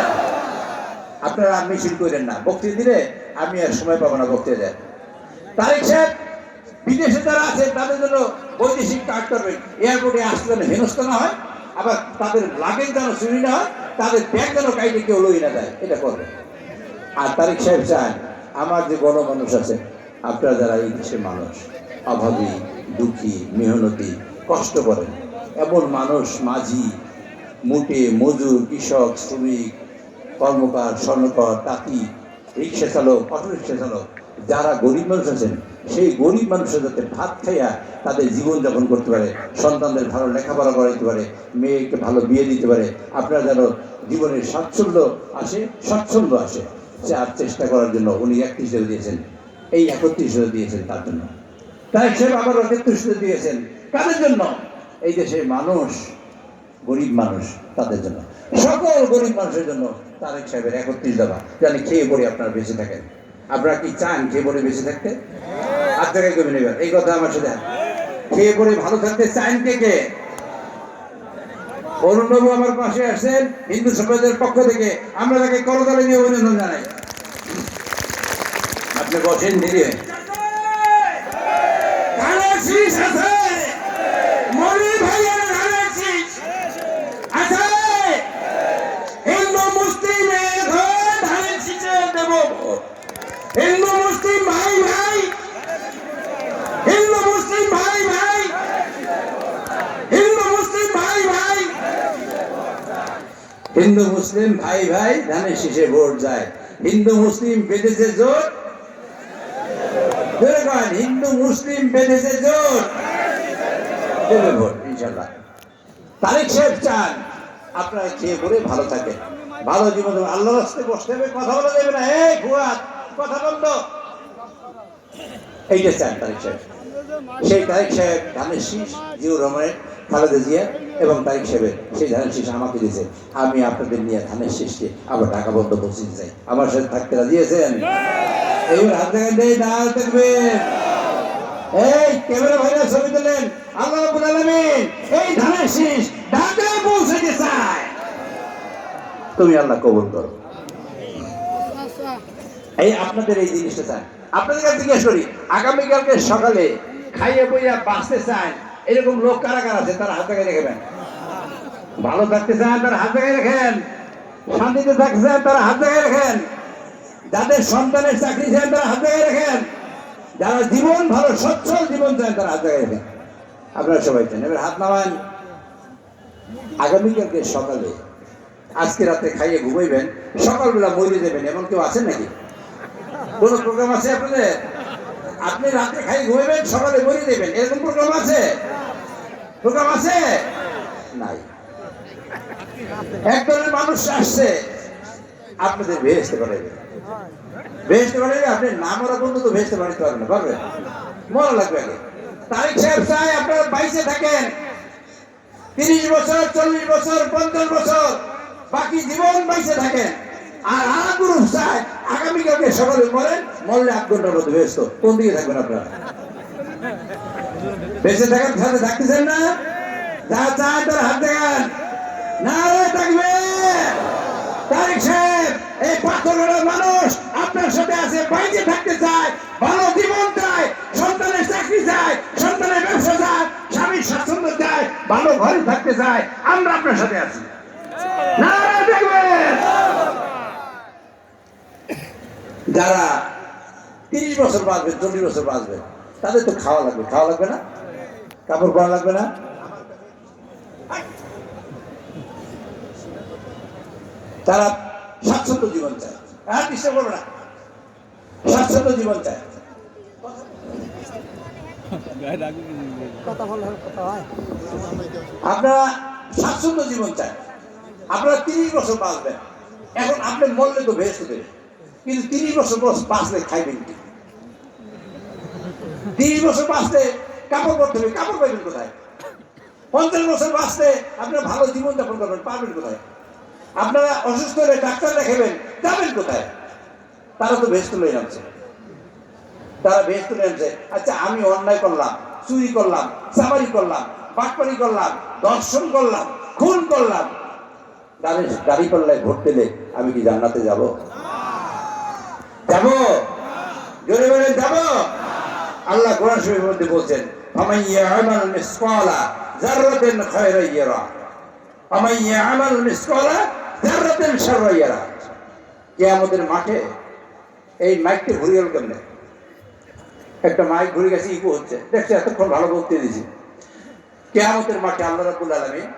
আপনারা মিছিল করেন না, বক্তৃতা দিলে আমি আর সময় পাবো না বক্তৃতা দেন। তারিক সাহেব বিদেশে যারা আছে তাদের জন্য বৈদেশিক কার্ড করবেন, এয়ারপোর্টে আসতে যেন হেনস্থা না হয়, আবার তাদের লাগেজ যেন চুরি না হয়, তাদের ব্যাগ যেন কাইটে কেউ লই না যায়, এটা করবেন। আর তারিক সাহেব চান আমার যে গণমানুষ আছে, আপনারা যারা এই দেশের মানুষ, অভাবী দুঃখী মেহনতি কষ্ট করেন, এমন মানুষ মাঝি মুটে মজুর কৃষক শ্রমিক কর্মকার স্বর্ণকর তাঁতি রিক্সা চালক অটো রিক্সা চালক যারা গরিব মানুষ আছেন, সেই গরিব মানুষের যাতে ভাত খাইয়া তাদের জীবনযাপন করতে পারে, সন্তানদের ভালো লেখাপড়া করাইতে পারে, মেয়েকে ভালো বিয়ে দিতে পারে, আপনারা যেন জীবনের স্বাচ্ছন্দ্য আসে সে আর চেষ্টা করার জন্য উনি 31 দিয়েছেন, এই 31 দিয়েছেন তার জন্য। তাই সে আবার 31 দিয়েছেন কাদের জন্য? এই দেশের মানুষ, গরিব মানুষ, তাদের জন্য, সকল গরিব মানুষের জন্য তারেক সাহেবের 31 দফা, জানি খেয়ে পড়ে আপনারা বেঁচে থাকেন। আপনারা কি চান খেয়ে পড়ে বেঁচে থাকতে? হাত থেকে কমে নেবেন, এই কথা আমার সাথে। খেয়ে পড়ে ভালো থাকতে চান কে কে? অরুণ বাবু আমার পাশে আসছেন হিন্দু সমাজের পক্ষ থেকে, আমরা তাকে করতালি দিয়ে অভিনন্দন জানাই। আপনি বসেন ধীরে। হিন্দু মুসলিম ভাই ভাই, হিন্দু মুসলিম ভাই ভাই, হিন্দু মুসলিম ভাই ভাই, হিন্দু মুসলিম ভাই ভাই ধানের শীষে ভোট যায়। হিন্দু মুসলিম বেঁধেছে জোট, হিন্দু মুসলিম বেঁধেছে জোট, দেবে ভোট ইনশাল্লাহ। তারিক সাহেব চান আপনারা খেয়ে পড়ে ভালো থাকেন, ভালো জীবন, আল্লাহর রাস্তায় বসতে হবে, কথা বলা যাবে না, এই ফুয়াদ কথা বন্ধ, এইটা চান তারিক সাহেব। সেই তারিক সাহেব ধানের শীষ জিয়াউর রহমানের, খালেদা জিয়া এবং তারিক সাহেবের সেই ধানের শীষ আমাকে দিয়েছে, আমি আপনাদের নিয়ে ধানের শীষকে আবার ঢাকা বন্ধ বসিয়ে চাই। আমার সাথে থাকতে রাজি আছেন? এইবার হাত দেখেন দেয় না থাকবেন। এই ক্যামেরা ভাইরা ছবি তোলেন। আল্লাহ রাব্বুল আলামিন এই ধানের শীষ ঢাকায় পৌঁছাতে চায়, তুমি আল্লাহ কবুল করো। এই আপনাদের এই জিনিসটা চান। আপনাদের কাছে জিজ্ঞেস করি, আগামীকালকে সকালে খাইয়ে বইয়া বাঁচতে চান এরকম লোক কারা কারা আছে? তারা হাত জায়গায় রেখেবেন। ভালো থাকতে চান তারা হাত জায়গায় রাখেন, শান্তিতে থাকতে চান তারা হাত জায়গায় রাখেন, যাদের সন্তানের চাকরি চান তারা হাত জায়গায় রাখেন, যারা জীবন ভালো সচ্ছল জীবন চান তারা হাত জায়গায় রাখেন। আপনারা সবাই চান, এবার হাত নামান। আগামীকালকে সকালে, আজকে রাতে খাইয়ে ঘুমাইবেন, সকালবেলা মরে যাবেন, এমন কেউ আছেন নাকি? কোন প্রোগ্রাম আছে আপনাদের? আপনি রাত্রে খাই ঘুমাবেন, সকালে মরে দেবেন, এরকম প্রোগ্রাম আছে? প্রোগ্রাম আছে? নাই। একদলের মানুষ আসছে আপনাদের ভেস্তে করে দেবে, ভেস্তে করে দেবে। আপনি না মরা পর্যন্ত ভেস্তে বাড়িতে পারবেন না, পারবেন? মরা লাগবে আগে। তারিক সাহেব চাই আপনারা বাইসে থাকেন 30 বছর, 40 বছর, 50 বছর, বাকি জীবন বাইসে থাকেন। আর আগুরু চাই আগামীকালকে সকালে মরেন, মরলে 8 ঘন্টার মধ্যে ব্যস্ত। কোন দিকে থাকবেন আপনারা? বেঁচে থাকার সাথে থাকতেছেন না? যা চায় তার হাত দেখান, না থাকবে। তারিক সাহেব এই পাথরের মানুষ আপনার সাথে আছে, বাইরে থাকতে চায়, ভালো জীবন চায়, সন্তানের চাকরি চায়, সন্তানের ব্যবসা চায়, স্বামীর স্বাচ্ছন্দ্য চায়, ভালো ঘরে থাকতে চায়। আমরা আপনার সাথে আছি, না থাকবে। যারা 30 বছর বাঁচবে, 40 বছর বাঁচবে, তাদের তো খাওয়া লাগবে, খাওয়া লাগবে না? কাপড় পরা লাগবে না? তারা স্বাচ্ছন্দ্য জীবন চায়, আর ডিস্টার্ব করবে না, স্বাচ্ছন্দ্য জীবন চায়। আপনারা স্বাচ্ছন্দ্য জীবন চায়, আপনারা 30 বছর বাঁচবেন। এখন আপনি মরলে তো বেশ হতে, কিন্তু 30 বছর বাঁচলে খাইবেন কি? 30 বছর বাঁচলে কাপড় পরতে হবে, কাপড় পাইবেন কোথায়? 50 বছর বাঁচলে আপনারা ভালো জীবন যাপন করবেন, পাবেন কোথায়? আপনারা অসুস্থ হলে ডাক্তার দেখাবেন, যাবেন কোথায়? তারা তো বেশ তুলে আনছে, তারা বেশ তুলে আনছে। আচ্ছা, আমি অন্যায় করলাম, চুরি করলাম, চামারি করলাম, বাটপারি করলাম, দর্শন করলাম, খুন করলাম, গাড়ি পাল্লায় ভোট দিলে আমি কি জান্নাতে যাব? যাব? জোরে বলে যাব? আল্লাহ কোরআন শরীফের মধ্যে বলছেন, ফামান ইয়ামাল মিসকালা যাররাতিন খায়রান ইয়ারা, ফামান ইয়ামাল মিসকালা যাররাতিন শাররান ইয়ারা। কিয়ামতের মাঠে এই মাইকটা ঘুরে গেল কেমনে? একটা মাইক ঘুরে গেছে, ইকো হচ্ছে, দেখছি এতক্ষণ ভালো বলতে দিয়েছি। কিয়ামতের মাঠে আল্লাহ রাব্বুল আলামিন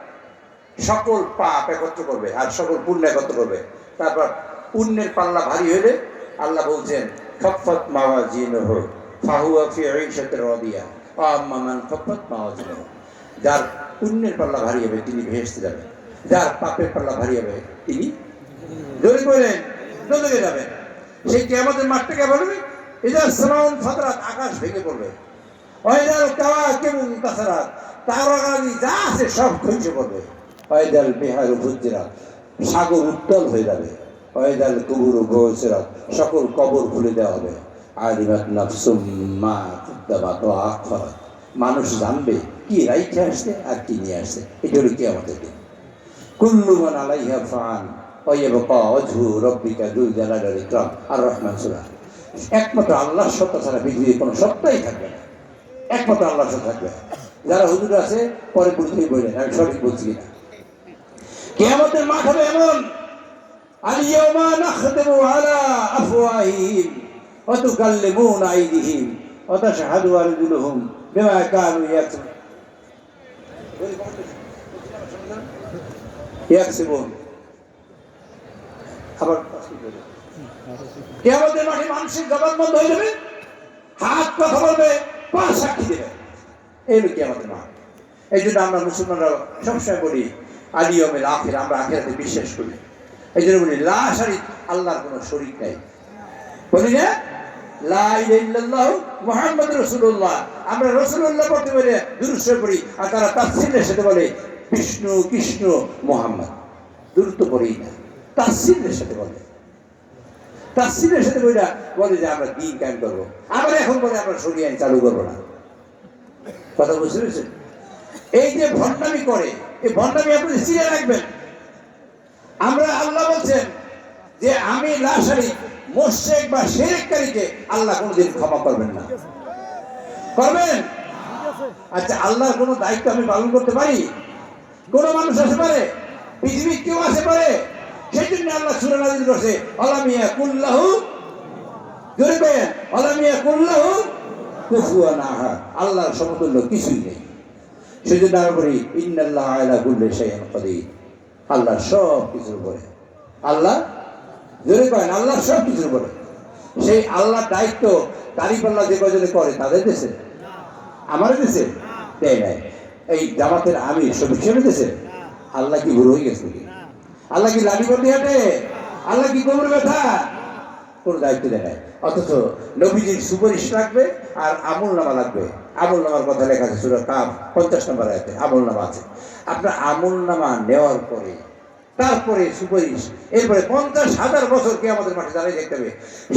সকল পাপ একত্র করবে আর সকল পুণ্য একত্র করবে। তারপর পুণ্যের পাল্লা ভারী হইলে আল্লাহ বলছেন, খাফফাত মাওয়াজিনুহু ফাহুয়া ফি ঈশাতির রাদিয়া ওয়া আম্মা মান খাফফাত মাওয়াজিনুহু। যার পুণ্যের পাল্লা ভারী হবে তিনি ভেসতে যাবেন, যার পাপের পাল্লা ভারী হবে তিনি জোরে বলেন দোজখে যাবেন। সেই কিয়ামতের মাঠটাকে বলবে, ইযা সামাউন ফাতরাত, আকাশ ভেঙে পড়বে, ওয়াইদাল কাওয়াকিবু ইনতাসারাত, তারাগাদি যা আছে সব খসে পড়বে, ওয়াইদাল বিহারু ফুজ্জিরাত, সাগর উত্তাল হয়ে যাবে, ওয়াইদাল কুবুরু বুসিরাত, সকল কবর খুলে দেওয়া হবে, আলিমাত নাফসুম মা কাদ্দামাত ওয়া আখফারাত, মানুষ জানবে কি রাইখে আসছে আর কি নিয়ে আসছে। এটা হলো কিয়ামতের দিন। কুল্লু মান আলাইহা ফান ওয়া ইয়াবকা ওয়াজহু রাব্বিকা যুল জালালি ওয়াল ইকরাম। আর রহমান সূরা। একমাত্র আল্লাহর সত্তা ছাড়া পৃথিবীর কোনো সত্তাই থাকবে না, একমাত্র আল্লাহর সত্তা থাকবে। যারা হুজুর আছে পরে বুঝতেই বললেন আমি সঠিক বলছি কিনা। কিয়ামতের মাঠ হবে এমন, আল ইয়াওমা নাখতিমু আলা আফওয়াহিহিম ওয়া তুকাল্লিমুনা আইদিহিম ওয়া তাশহাদু আরজুলুহুম বিমা কানু ইয়াকসিবুন। আবার কিয়ামতের মাঠে মানুষের জবান বন্ধ হয়ে যাবে, হাত কথা বলবে, পা সাক্ষী দেবে। এই হলো কিয়ামতের মাঠ। এই জন্য আমরা মুসলমানরা সবসময় বলি আলিয়মের আখির, আমরা আখিরাতে বিশ্বাস করি। এই জন্য বলি লা শারিক, আল্লাহর কোনো শরীক নাই। বলি না লা ইলাহা ইল্লাল্লাহু মুহাম্মাদুর রাসূলুল্লাহ, আমরা রাসূলুল্লাহ পড়তে বলে দুরূদ শরীফ পড়ি, আর তারা তাফসীরের সাথে বলে বিষ্ণু কৃষ্ণ মুহাম্মদ। দুরূদ তো পড়ি না, তাফসীরের সাথে বলে, তাফসীরের সাথে বলে যে আমরা দ্বীন কায়েম করবো, আবার এখন বলে আমরা শরিয়া আইন চালু করবো না। কথা বুঝতে পেরেছেন? এই যে ভণ্ডামি করে, এই ভণ্ডামি আপনি চিনে রাখবেন। আমরা আল্লাহ বলছেন যে আমি লা শারিক, মুশরিক বা শিরককারীকে আল্লাহ কোনোদিন ক্ষমা করবেন না। করবেন? আচ্ছা, আল্লাহর কোনো দায়িত্ব আমি পালন করতে পারি? কোনো মানুষ আসতে পারে? পৃথিবীর কেউ আসতে পারে? সেই জন্য আল্লাহ সূরা নাযিল করছে, আলামিয়া কুল্লাহু, জোরে বলেন আলামিয়া কুল্লাহু কুফুয়ান আহাদ, আল্লাহর সমতুল্য কিছুই নেই। সেই জন্য আমরা বলি ইন্নাল্লাহা আলা কুল্লি শাইইন কাদির, আল্লাহ সব কিছুর উপরে। আল্লাহ জোরে বলেন আল্লাহ সব কিছুর উপরে। সেই আল্লাহর দায়িত্ব দাঁড়িপাল্লা যে কজনে করে তাদের দেশে, আমার দেশে দেয় নাই। এই জামাতের আমি শফিক সাহেবের দেশে আল্লাহ কি গুরু হয়ে গেছে? আল্লাহ কি লাঠিবন্দি হাঁটে? আল্লাহ কি কোমর ব্যথা? কোনো দায়িত্ব দেয় নাই। অথচ নবীজির সুপারিশ লাগবে আর আমল নামা লাগবে। আমল নামার কথা লেখা আছে সূরা কাফ 50 নম্বর আয়াতে আমল নামা আছে। আপনার আমল নামা নেওয়ার পরে তারপরে সুপারিশ, এরপরে 50,000 বছর কে আমাদের মাঠে দাঁড়িয়ে দেখতে হবে।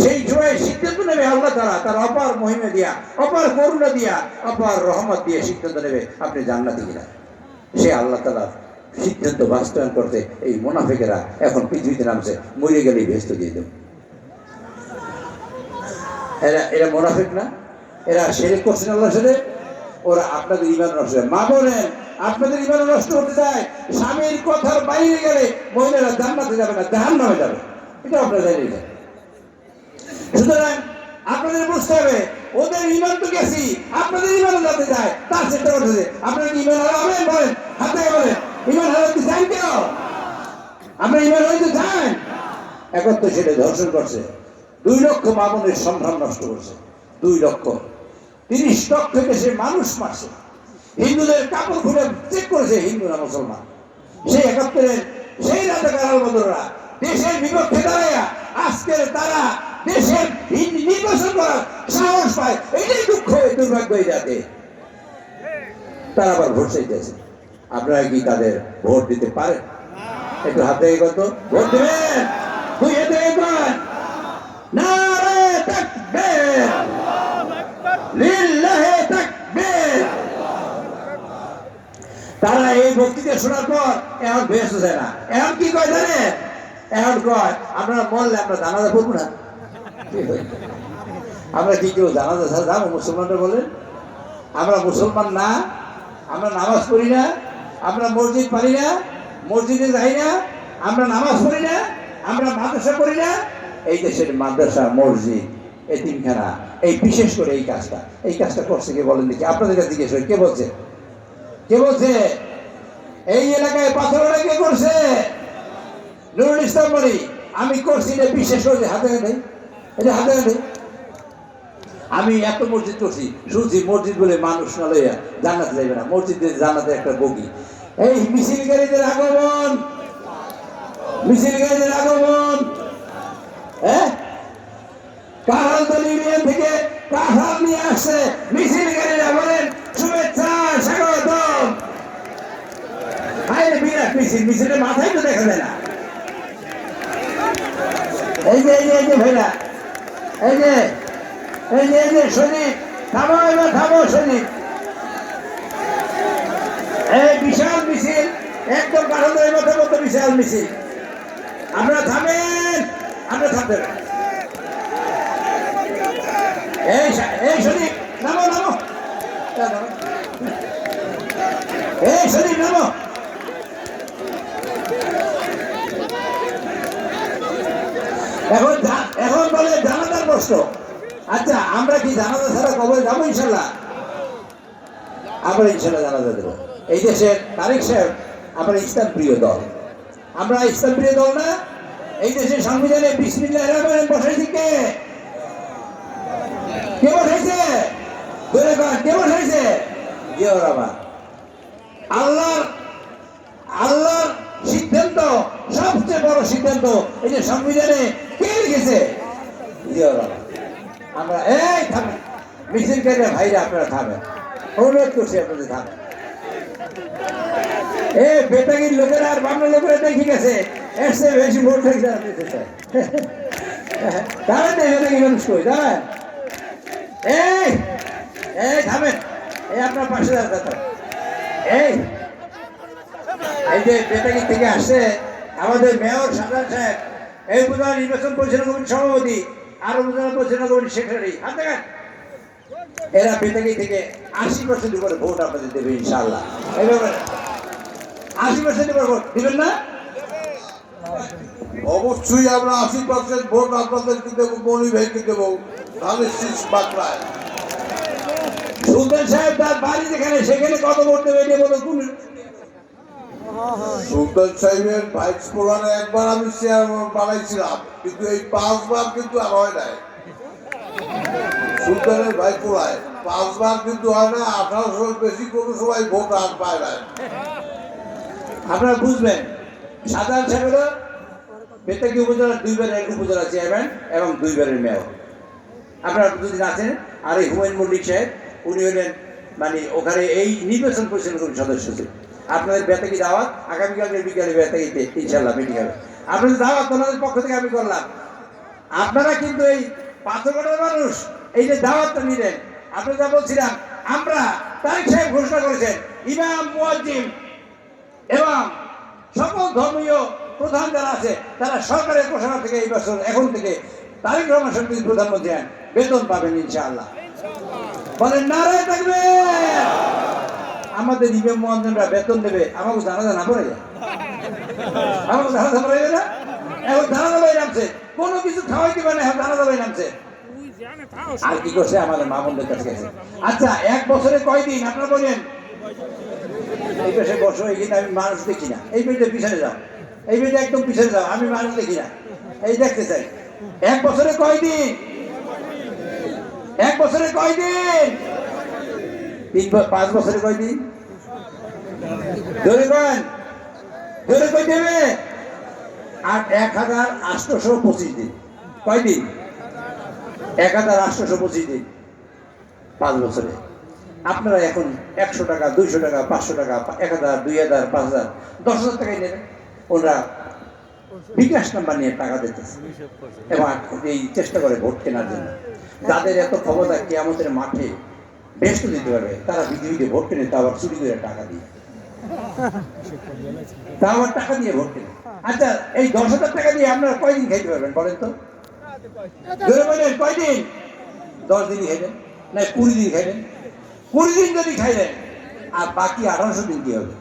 সেই সময় সিদ্ধান্ত নেবে আল্লাহ তাআলা, তার অপার মহিমা দিয়া, অপার করুণা দিয়া, অপার রহমত দিয়ে সিদ্ধান্ত নেবে আপনি জান্নাতি কিনা। সে আল্লাহ তাআলা সিদ্ধান্ত বাস্তবায়ন করতে এই মুনাফিকেরা এখন পৃথিবীতে নামছে, মরে গেলেই ভেস্ত দিয়ে দেব। এরা মুনাফিক না? এরা শিরক করছেন আল্লাহর সাথে। ওরা আপনাদের ঈমান নষ্ট করে। মা বলেন আপনাদের ঈমান নষ্ট হতে চায়, স্বামীর কথার বাইরে গেলে মহিলারা জান্নাতে যাবে না, জাহান্নামে যাবে। এটা আপনারা জানিয়ে যান। সুতরাং আপনাদের বুঝতে হবে ওদের ঈমান তো গেছি, আপনাদের ঈমানও যাতে যায় তার চেষ্টা করতেছে। আপনারা কি ঈমান হারাবেন? বলেন, হাত থেকে বলেন, ঈমান হারাতে চান কেন? আপনারা ঈমান হইতে চান? এখন তো সেটা ধর্ষণ করছে, 2 লক্ষ মামুনের সম্ভ্রম নষ্ট করছে। 2 লক্ষ, 30 লক্ষ থেকে সে মানুষ মারছে। হিন্দুদের কাপড় খুলে চেক করেছে হিন্দু না মুসলমান। সেই 71-এর সেই রাজাকার আলবদররা দেশের বিপক্ষে দাঁড়াইয়া আজকের তারা দেশের নির্বাচন করার সাহস পায়। এটাই দুঃখ, দুর্ভাগ্য এই জাতি। তারা আবার ভোট চাইতেছে। আপনারা কি তাদের ভোট দিতে পারেন? একটু হাতে কত ভোট দেবেন? 2 হাতে করেন। নারে তাকবীর, লিল্লাহি তাকবীর। তারা এই বক্তৃতা শোনার পর এখন বেশ যায় না। এখন কি কয় জানে? এখন কয় আপনারা বললে আমরা জানাজা পড়বো না। আমরা কি কেউ জানাজা ছাড়া যাবো? মুসলমানরা বলেন আমরা মুসলমান না, আমরা নামাজ পড়ি না, আমরা মসজিদ পারি না, মসজিদে যাই না, আমরা নামাজ পড়ি না, আমরা মাদ্রাসা পড়ি না। এই দেশের মাদ্রাসা, মসজিদ, এতিমখানা, এই বিশেষ করে এই কাজটা করছে কে বলেন দেখি? আপনাদের কাছে জিজ্ঞেস করি, কে বলছে? কে বলছে? এই এলাকায় পাথর কে করছে? নুরুল ইসলাম বলি আমি করছি, এটা বিশেষ করে হাতে নেই, এটা হাতে নেই। আমি এত মসজিদ করছি, শুনছি মসজিদ বলে মানুষ না লইয়া জান্নাতে যাইবে না, মসজিদের জান্নাতে একটা বগি। এই মিছিলকারীদের আগমন, মিছিলকারীদের আগমন, হ্যাঁ, কাঁঠালতলী ইউনিয়ন থেকে কাঁঠাল নিয়ে আসছে মিছিলকারীরা, বলেন শুভেচ্ছা স্বাগতম। আরে বিরাট মিছিল, মিছিলের মাথায় তো দেখা যায় না। এই যে ভাইরা, এই যে শরীফ, থামো এবার, থামো শরীফ। এই বিশাল মিছিল, একদম কাঁঠালের মতো মতো বিশাল মিছিল। আপনারা থামেন, আপনারা থামবেন। এই শরীফ নামো, নামো, এই শরীফ নামো। এখন বলে জানাজার প্রশ্ন। আচ্ছা, আমরা কি জানাজা ছাড়া কবরে যাবো? ইনশাল্লাহ আমরা ইনশাল্লাহ জানাজা দেবো। এই দেশের তারেক সাহেব আমরা ইসলাম প্রিয় দল, আমরা ইসলাম প্রিয় দল না? এই দেশের সংবিধানে বিসমিল্লাহির রহমানির রহিম বসাইছে কে? কে বসাইছে? কে বসাইছে? জিয়াউর রহমান। আল্লাহর সিদ্ধান্ত, সবচেয়ে বড় সিদ্ধান্ত এই যে সংবিধানে কে লিখেছে? জিয়াউর রহমান। আমরা এই থামেন, মিছিলকারীরা ভাইরা আপনারা থামেন, অনুরোধ করছি আপনাদের থামেন। এই বেতাগির লোকেরা আর বাংলা লোকেরা দেখি গেছে, এর চেয়ে বেশি ভোট থেকে যারা পেতে চায়। দাঁড়ান, বেতাগি মানুষ কই দাঁড়ান। এই থামেন, এই আপনার পাশে দাঁড়ান। এই যে বেতাগি থেকে আসছে আমাদের মেয়র সাধারণ সাহেব, এই উপজেলা নির্বাচন পরিচালনা কমিটির সভাপতি, আর উপজেলা পরিচালনা কমিটির সেক্রেটারি, হাত দেখান। এরা বেতাগি থেকে 80% উপরে ভোট আপনাদের দেবে ইনশাআল্লাহ। এইভাবে 80% উপরে ভোট দিবেন না? অবশ্যই আমরা 80% ভোট আপনাদেরকে দেবো, মনি ভাইকে দেবো, ধানের শীষ বাঁকড়ায়। সুলতান সাহেব তার বাড়ি যেখানে, সেখানে কত ভোট দেবে এটা বলো। কোন সুলতান সাহেবের ভাইস প্রধানে একবার আমি চেয়ারম্যান বানাইছিলাম, কিন্তু এই 5 বার কিন্তু আর হয় নাই। সুলতানের ভাই পোলায় 5 বার কিন্তু হয় না, 1800 বেশি কোনো সময় ভোট আর পায় না। আপনারা বুঝবেন সাধারণ সাহেবেরও বেতাকি উপজেলার 2 বারের উপজেলা চেয়ারম্যান এবং 2 বারের মেয়র আপনারা দুদিন আছেন। আর এই হুমায়ুন মল্লিক সাহেব উনি হলেন মানে ওখানে এই নির্বাচন পরিচালনা কমিটির সদস্য ছিলেন। আপনাদের বেতাকি দাওয়াত আগামীকালের বিকালে বেতাকিতে ইনশাল্লাহ মিটিং হবে। আপনাদের দাওয়াত ওনাদের পক্ষ থেকে আমি করলাম। আপনারা কিন্তু এই পাথরঘাটার মানুষ এই যে দাওয়াতটা নিলেন, আপনারা যা বলছিলাম আমরা তারিক সাহেব ঘোষণা করেছেন ইমাম মুয়াজ্জিম এবং সকল ধর্মীয় প্রধান যারা আছে তারা সরকারের ঘোষণা থেকে এই বছর এখন থেকে তারিক রহমান সাহেব যদি প্রধানমন্ত্রী হন বেতন পাবেন ইনশাআল্লাহ। বলেন নারায় থাকবে। আমাদের ইমাম মুয়াজ্জিমরা বেতন দেবে, আমাকে জানাজা না পড়ে যায়, আমাকে জানাজা পড়ে যায় না। এখন জানাজা ভাই নামছে, কোনো কিছু খাওয়াই দিবে না, এখন জানাজা ভাই নামছে। আর কি করছে আমাদের মা বোনদের কাছে গেছে। আচ্ছা 1 বছরে কয়দিন আপনারা বলেন? এই পাশে বসো, এখানে আমি মানুষ দেখি না। এই পেটে পিছনে যাও, এই পেটে একদম পিছনে যাও, আমি মানুষ দেখি না, এই দেখতে চাই। 1 বছরে কয়দিন? 1 বছরে কয়দিন? 5 বছরে কয়দিন? ধরে কয়েন, ধরে কই দেবে? আর 1825 দিন। কয়দিন? 1825 দিন 5 বছরে। আপনারা এখন 100 টাকা, 200 টাকা, 500 টাকা, 1000, 2000, 5000, 10,000 টাকাই নেবেন। ওরা বিকাশ নাম্বার নিয়ে টাকা দিতেছে এবং এই চেষ্টা করে ভোট কেনার জন্য। যাদের এত ক্ষমতা কিয়ামতের মাঠে বেস্ট দিতে পারবে তারা বিজেপিতে ভোট কেনে, তা আবার চুরি করে টাকা দিয়ে, তা আবার টাকা দিয়ে ভোট কেনে। আচ্ছা এই 10,000 টাকা দিয়ে আপনারা কয়দিন খাইতে পারবেন বলেন তো? ধরে বলেন কয়দিন? 10 দিনই খাইবেন না 20 দিন খাইবেন? 20 দিন যদি খাইলেন আর বাকি 1800 দিন কি হবে?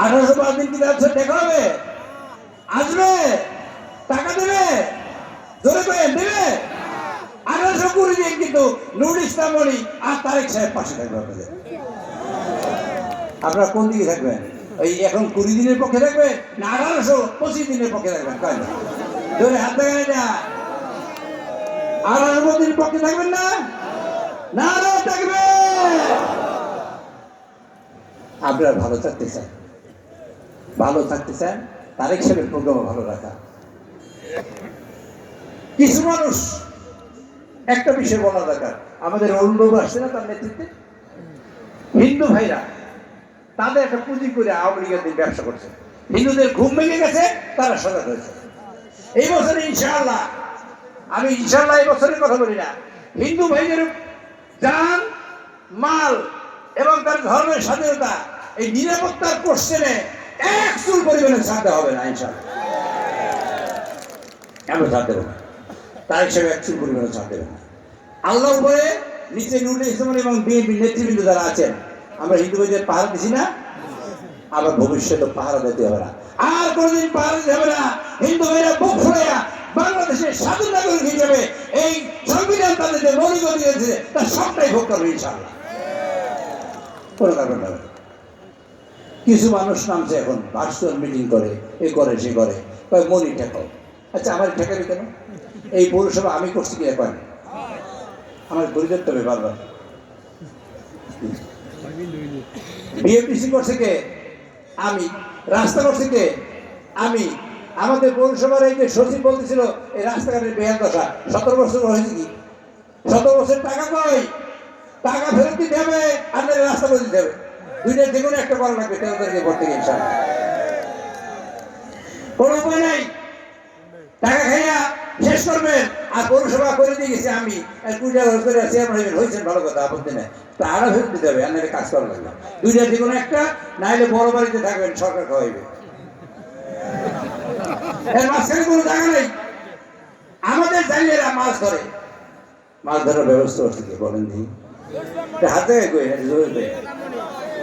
1805 দিন কি দেখা হবে? আসবে, টাকা দেবে, ধরে বলেন দেবে? 1820 দিন কিন্তু নুরুল ইসলাম মনি আর তারেক সাহেব পাশে থাকবে আপনাদের। আপনারা কোন দিকে থাকবেন? ওই এখন 20 দিনের পক্ষে থাকবেন না 1825 দিনের পক্ষে থাকবেন? কয় না ধরে হাত দেখায় না। 18 দিনের পক্ষে থাকবেন না? না থাকবে। আপনারা ভালো থাকতে চান, ভালো থাকতে চান, তারেক সাহেবের প্রোগ্রাম ভালো রাখা। কিছু মানুষ একটা বিষয় বলা দরকার, আমাদের অরুণবাবু আসছে না তার নেতৃত্বে, হিন্দু ভাইরা তাদের একটা পুঁজি করে আওয়ামী লীগের ব্যবসা করছে। হিন্দুদের ঘুম ভেঙে গেছে, তারা সজাগ হয়েছে। এই বছরে ইনশাআল্লাহ, আমি ইনশাআল্লাহ এই বছরের কথা বলি না, হিন্দু ভাইদের জান মাল এবং তার ধর্মের স্বাধীনতা এই নিরাপত্তার কোশ্চেনে 1 চুল পরিমাণে ছাড়তে হবে না ইনশাআল্লাহ। এমন ছাড় দেবো না, তার হিসেবে 1 চুল পরিমাণে ছাড় দেবে না। আল্লাহ উপরে নিচে নুরুল ইসলাম এবং বিএনপি নেতৃবৃন্দ যারা আছেন, আমরা হিন্দু ভাইদের পাহারা দিছি না, আবার ভবিষ্যতে পাহারা দিতে হবে না, আর কোনদিন পাহারা দিতে হবে না। হিন্দু ভাইরা বুক ফুলাইয়া বাংলাদেশের স্বাধীন নাগরিক হিসেবে এই সংবিধান তাদের যে মৌলিক অধিকার দিয়েছে তার সবটাই ভোগ করবে ইনশাআল্লাহ, কোনো কারণ হবে। কিছু মানুষ নামছে এখন ভার্চুয়াল মিটিং করে, এ করে সে করে, কয় মনি ঠেকাও। আচ্ছা আমার ঠেকাবে কেন? এই পৌরসভা আমি করছি কিনা কয় না, আমার গরিবের তবে বারবার বিএপিসি করছে কে? আমি। রাস্তা করছে কে? আমি। আমাদের পৌরসভার এই যে সচিব বলতেছিল এই রাস্তাঘাটের বেহাল দশা, 17 বছর হয়েছে কি? 17 বছর টাকা কই? টাকা ফেরত দিতে হবে, আপনাদের রাস্তা করে দিতে হবে। দুইটার যে কোনো একটা করা লাগবে 13 তারিখে ভোট থেকে ইনশাআল্লাহ। কোনো উপায় নাই, টাকা খাইয়া শেষ করবেন। আর পৌরসভা করে দিয়ে গেছি আমি, পূজা করে চেয়ারম্যান হয়েছেন, ভালো কথা, আপত্তি নেই, টাকা ফেরত দিতে হবে, আপনাকে কাজ করা লাগবে। দুইটার যে কোনো একটা, না হলে বড় বাড়িতে থাকবেন, সরকার খাওয়াইবে। এর মাঝখানে কোনো জায়গা নেই। আমাদের জানিয়েরা মাছ ধরে, মাছ ধরার ব্যবস্থা করছে কে বলেন? দিই হাতে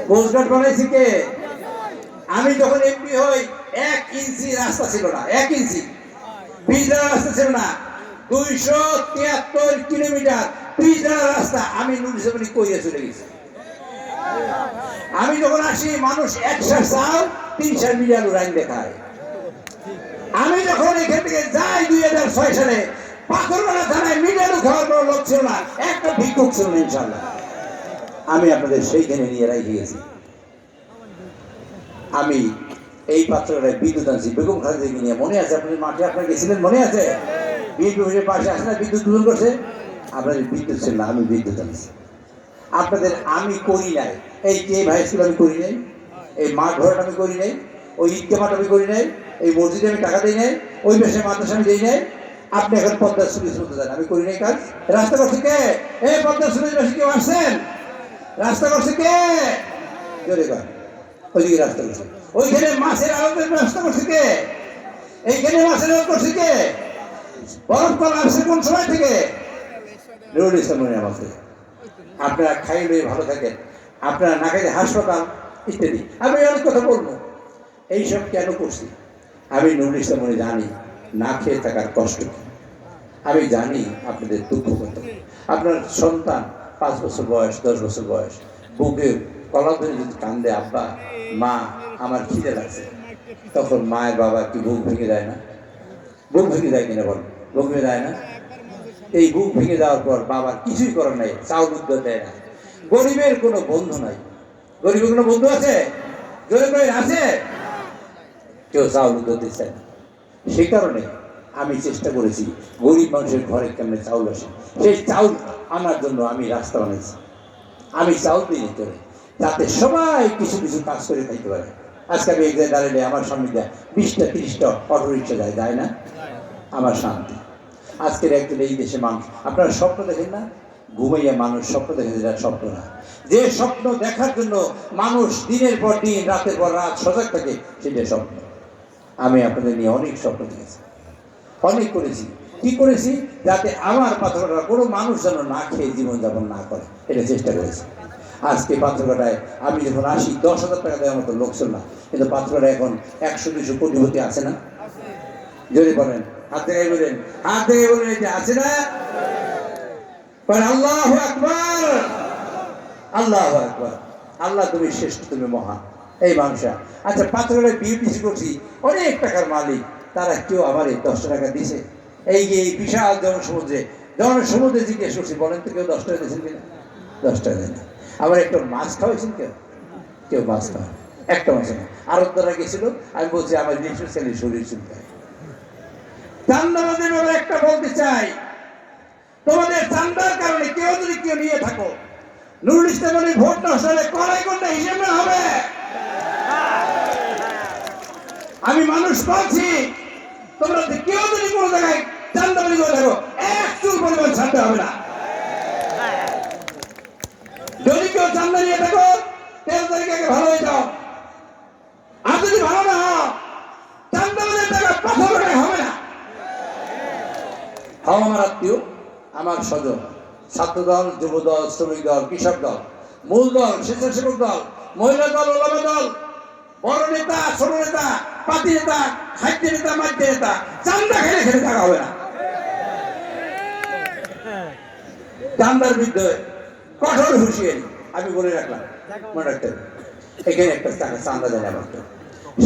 কোস্টগার্ড বানাইছি কে? আমি যখন এমপি হই 1 ইঞ্চি রাস্তা ছিল না, 1 ইঞ্চি পিচ রাস্তা ছিল না। 273 কিলোমিটার পিচ রাস্তা আমি নুরুল ইসলাম কইয়া চলে গেছি। আমি যখন আসি মানুষ 100 চাল 300 মিলিয়ন রাইন দেখায়। আমি যখন এখান থেকে যাই 2006 সালে পাথরঘাটা থানায় মিডিয়ারও খাওয়ার কোনো লোক ছিল না, একটা ভিক্ষুক ছিল না ইনশাল্লাহ। আমি আপনাদের সেইখানে নিয়ে রেখে গেছি। আমি এই পাত্রটায় বিদ্যুৎ আনছি বেগম খালেদা নিয়ে, মনে আছে? আপনি মাঠে আপনার গেছিলেন, মনে আছে? বিদ্যুতের পাশে আসে না, বিদ্যুৎ দুজন করছে, আপনাদের বিদ্যুৎ ছিল না, আমি বিদ্যুৎ আনছি। আপনাদের আমি করি নাই, এই যে ভাই স্কুল আমি করি নাই, এই মাঠ ঘরটা আমি করি নাই, ওই ঈদকে মাঠ আমি করি নাই, এই মসজিদে আমি টাকা দিই নাই, ওই বেশে মাদ্রাসা আমি দিই নাই। আপনি এখন পদ্মার সুবিধা শুনতে যান, আমি করি নাই কাজ। রাস্তা করছে কে? এই পদ্মার সুবিধা বেশি কেউ আসছেন? রাস্তা করছে কে? জোরে কর। ওইদিকে রাস্তা করছে, ওইখানে মাছের আড়তের ব্যবস্থা করছে কে? এইখানে মাছের আড়ত করছে কে? বরফ কল আসছে কোন সময় থেকে? নুরুল ইসলাম মনি আমাকে। আপনারা খাইলে ভালো থাকেন, আপনারা না খাইলে হাসপাতাল ইত্যাদি। আমি অনেক কথা বলবো, এইসব কেন করছি? আমি নুরুল ইসলাম মনি জানি না খেয়ে থাকার কষ্ট কি, আমি জানি আপনাদের দুঃখ কত। আপনার সন্তান 5 বছর বয়স, 10 বছর বয়স, বুকে কলা ধরে যদি কান্দে, আব্বা মা আমার খিদে লাগছে, তখন মায়ের বাবা কি বুক ভেঙে দেয় না? বুক ভেঙে দেয় কিনা বল? বুক ভেঙে দেয় না? এই বুক ভেঙে দেওয়ার পর বাবার কিছুই করার নাই, চাউল উদ্যোগ দেয় না। গরিবের কোনো বন্ধু নাই। গরিবের কোনো বন্ধু আছে? জোরে করে আছে? কেউ চাউল উদ্যোগ দিচ্ছে না। সেই কারণে আমি চেষ্টা করেছি গরিব মানুষের ঘরে কেমনে চাউল আসে, সেই চাউল আনার জন্য আমি রাস্তা বানাইছি। আমি চাউল দিয়ে করে যাতে সবাই কিছু কিছু কাজ করে খাইতে পারে। আজকে আমি এক জায়গায় দাঁড়ালে আমার সামনে যায় 20টা 30টা অটো রিক্সা যায় না? আমার শান্তি। আজকের একজন এই দেশে মানুষ, আপনারা স্বপ্ন দেখেন না? ঘুমাইয়া মানুষ স্বপ্ন দেখে, যেটা স্বপ্ন না। যে স্বপ্ন দেখার জন্য মানুষ দিনের পর দিন, রাতের পর রাত সজাগ থাকে, সেটা স্বপ্ন। আমি আপনাদের নিয়ে অনেক স্বপ্ন দেখেছি, অনেক করেছি। কি করেছি? যাতে আমার পাথরঘাটা কোনো মানুষ যেন না খেয়ে জীবনযাপন না করে, এটা চেষ্টা করেছি। আজকে পাথরঘাটায় আমি যখন আসি 10,000 টাকা দেওয়ার মতো লোক ছিল না, কিন্তু পাথরঘাটায় এখন 100-200 কোটিপতি আছে না? জোরে বলেন, হাত থেকে বলেন, হাত থেকে বলেন, যে আছে না? আল্লাহু আকবার, আল্লাহু আকবার। আল্লাহ তুমি শ্রেষ্ঠ, তুমি মহান। এই মানুষরা আচ্ছা পাথরঘাটায় বিউটিসি করছি, অনেক টাকার মালিক, তারা কেউ আমার 10 টাকা দিছে? এই যে এই বিশাল জনসমুদ্রে জিজ্ঞেস করছি, বলেন তো কেউ 10 টাকা দিয়েছেন কিনা? 10 টাকা দেয় না। আবার একটা মাছ খাওয়াইছেন কেউ? কেউ মাছ খাওয়ায় একটা মাছ না। আরবদারা গেছিল, আমি বলছি আমার স্পেশালি শরীর চুলকায়। চান্দাবাদের ব্যাপারে একটা বলতে চাই, তোমাদের চান্দার কারণে কেউ যদি কেউ নিয়ে থাকো, নুরুল ইসলামের ভোট নষ্ট হলে কড়াই কোনটা হিসেবে হবে। আমি মানুষ বলছি, তোমরা কেউ যদি কোনো জায়গায় চান্দাবাজি করে থাকো, 1 চুল পরিমাণ ছাড়তে হবে না। যদি কেউ চান্দা নিয়ে থাকো, 13 তারিখে ভালো হয়ে যাও। আর যদি ভালো না হও, চান্দাবাজের টাকা পাথরঘাটায় হবে না। আমার আত্মীয়, আমার স্বজন, ছাত্র দল, যুব দল, শ্রমিক দল, কৃষক দল, মূল দল, স্বেচ্ছাসেবক দল, মহিলা দল, ওলামা দল, বড় নেতা, ছোট নেতা, পাতি নেতা, খাদ্য নেতা, মাদ্য নেতা, চান্দা খেলে খেলে থাকা হবে না। চান্দার বিরুদ্ধে কঠোর হুঁশিয়ারি আমি বলে রাখলাম, মনে রাখতে হবে। এখানে একটা টাকা চান্দা দেয় আমার তো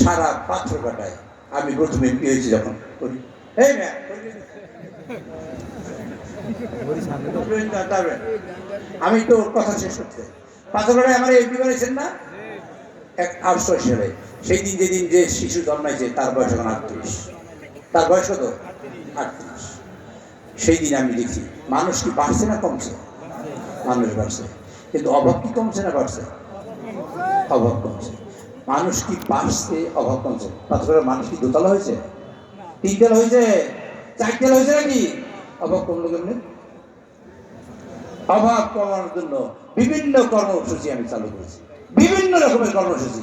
সারা পাথরঘাটায়। আমি প্রথমে এমপি হয়েছি যখন, এই না আমি তো কথা শেষ করতে, পাথরঘাটায় আমার এমপি বানিয়েছেন না 1968 সালে। সেই দিন যেদিন যে শিশু জন্মাইছে তার বয়স এখন 38। তার বয়স কত? 38। সেই দিন আমি দেখি মানুষ কি বাড়ছে না কমছে? মানুষ বাড়ছে, কিন্তু অভাব কি কমছে না বাড়ছে? অভাব কমছে। মানুষ কি বাড়ছে, অভাব কমছে। পাথরঘাটার মানুষ কি 2 তলা হয়েছে, 3 তলা হয়েছে, 4 তলা হয়েছে নাকি? অভাব কমলো কেমনি? অভাব কমানোর জন্য বিভিন্ন কর্মসূচি আমি চালু করেছি, বিভিন্ন রকমের কর্মসূচি।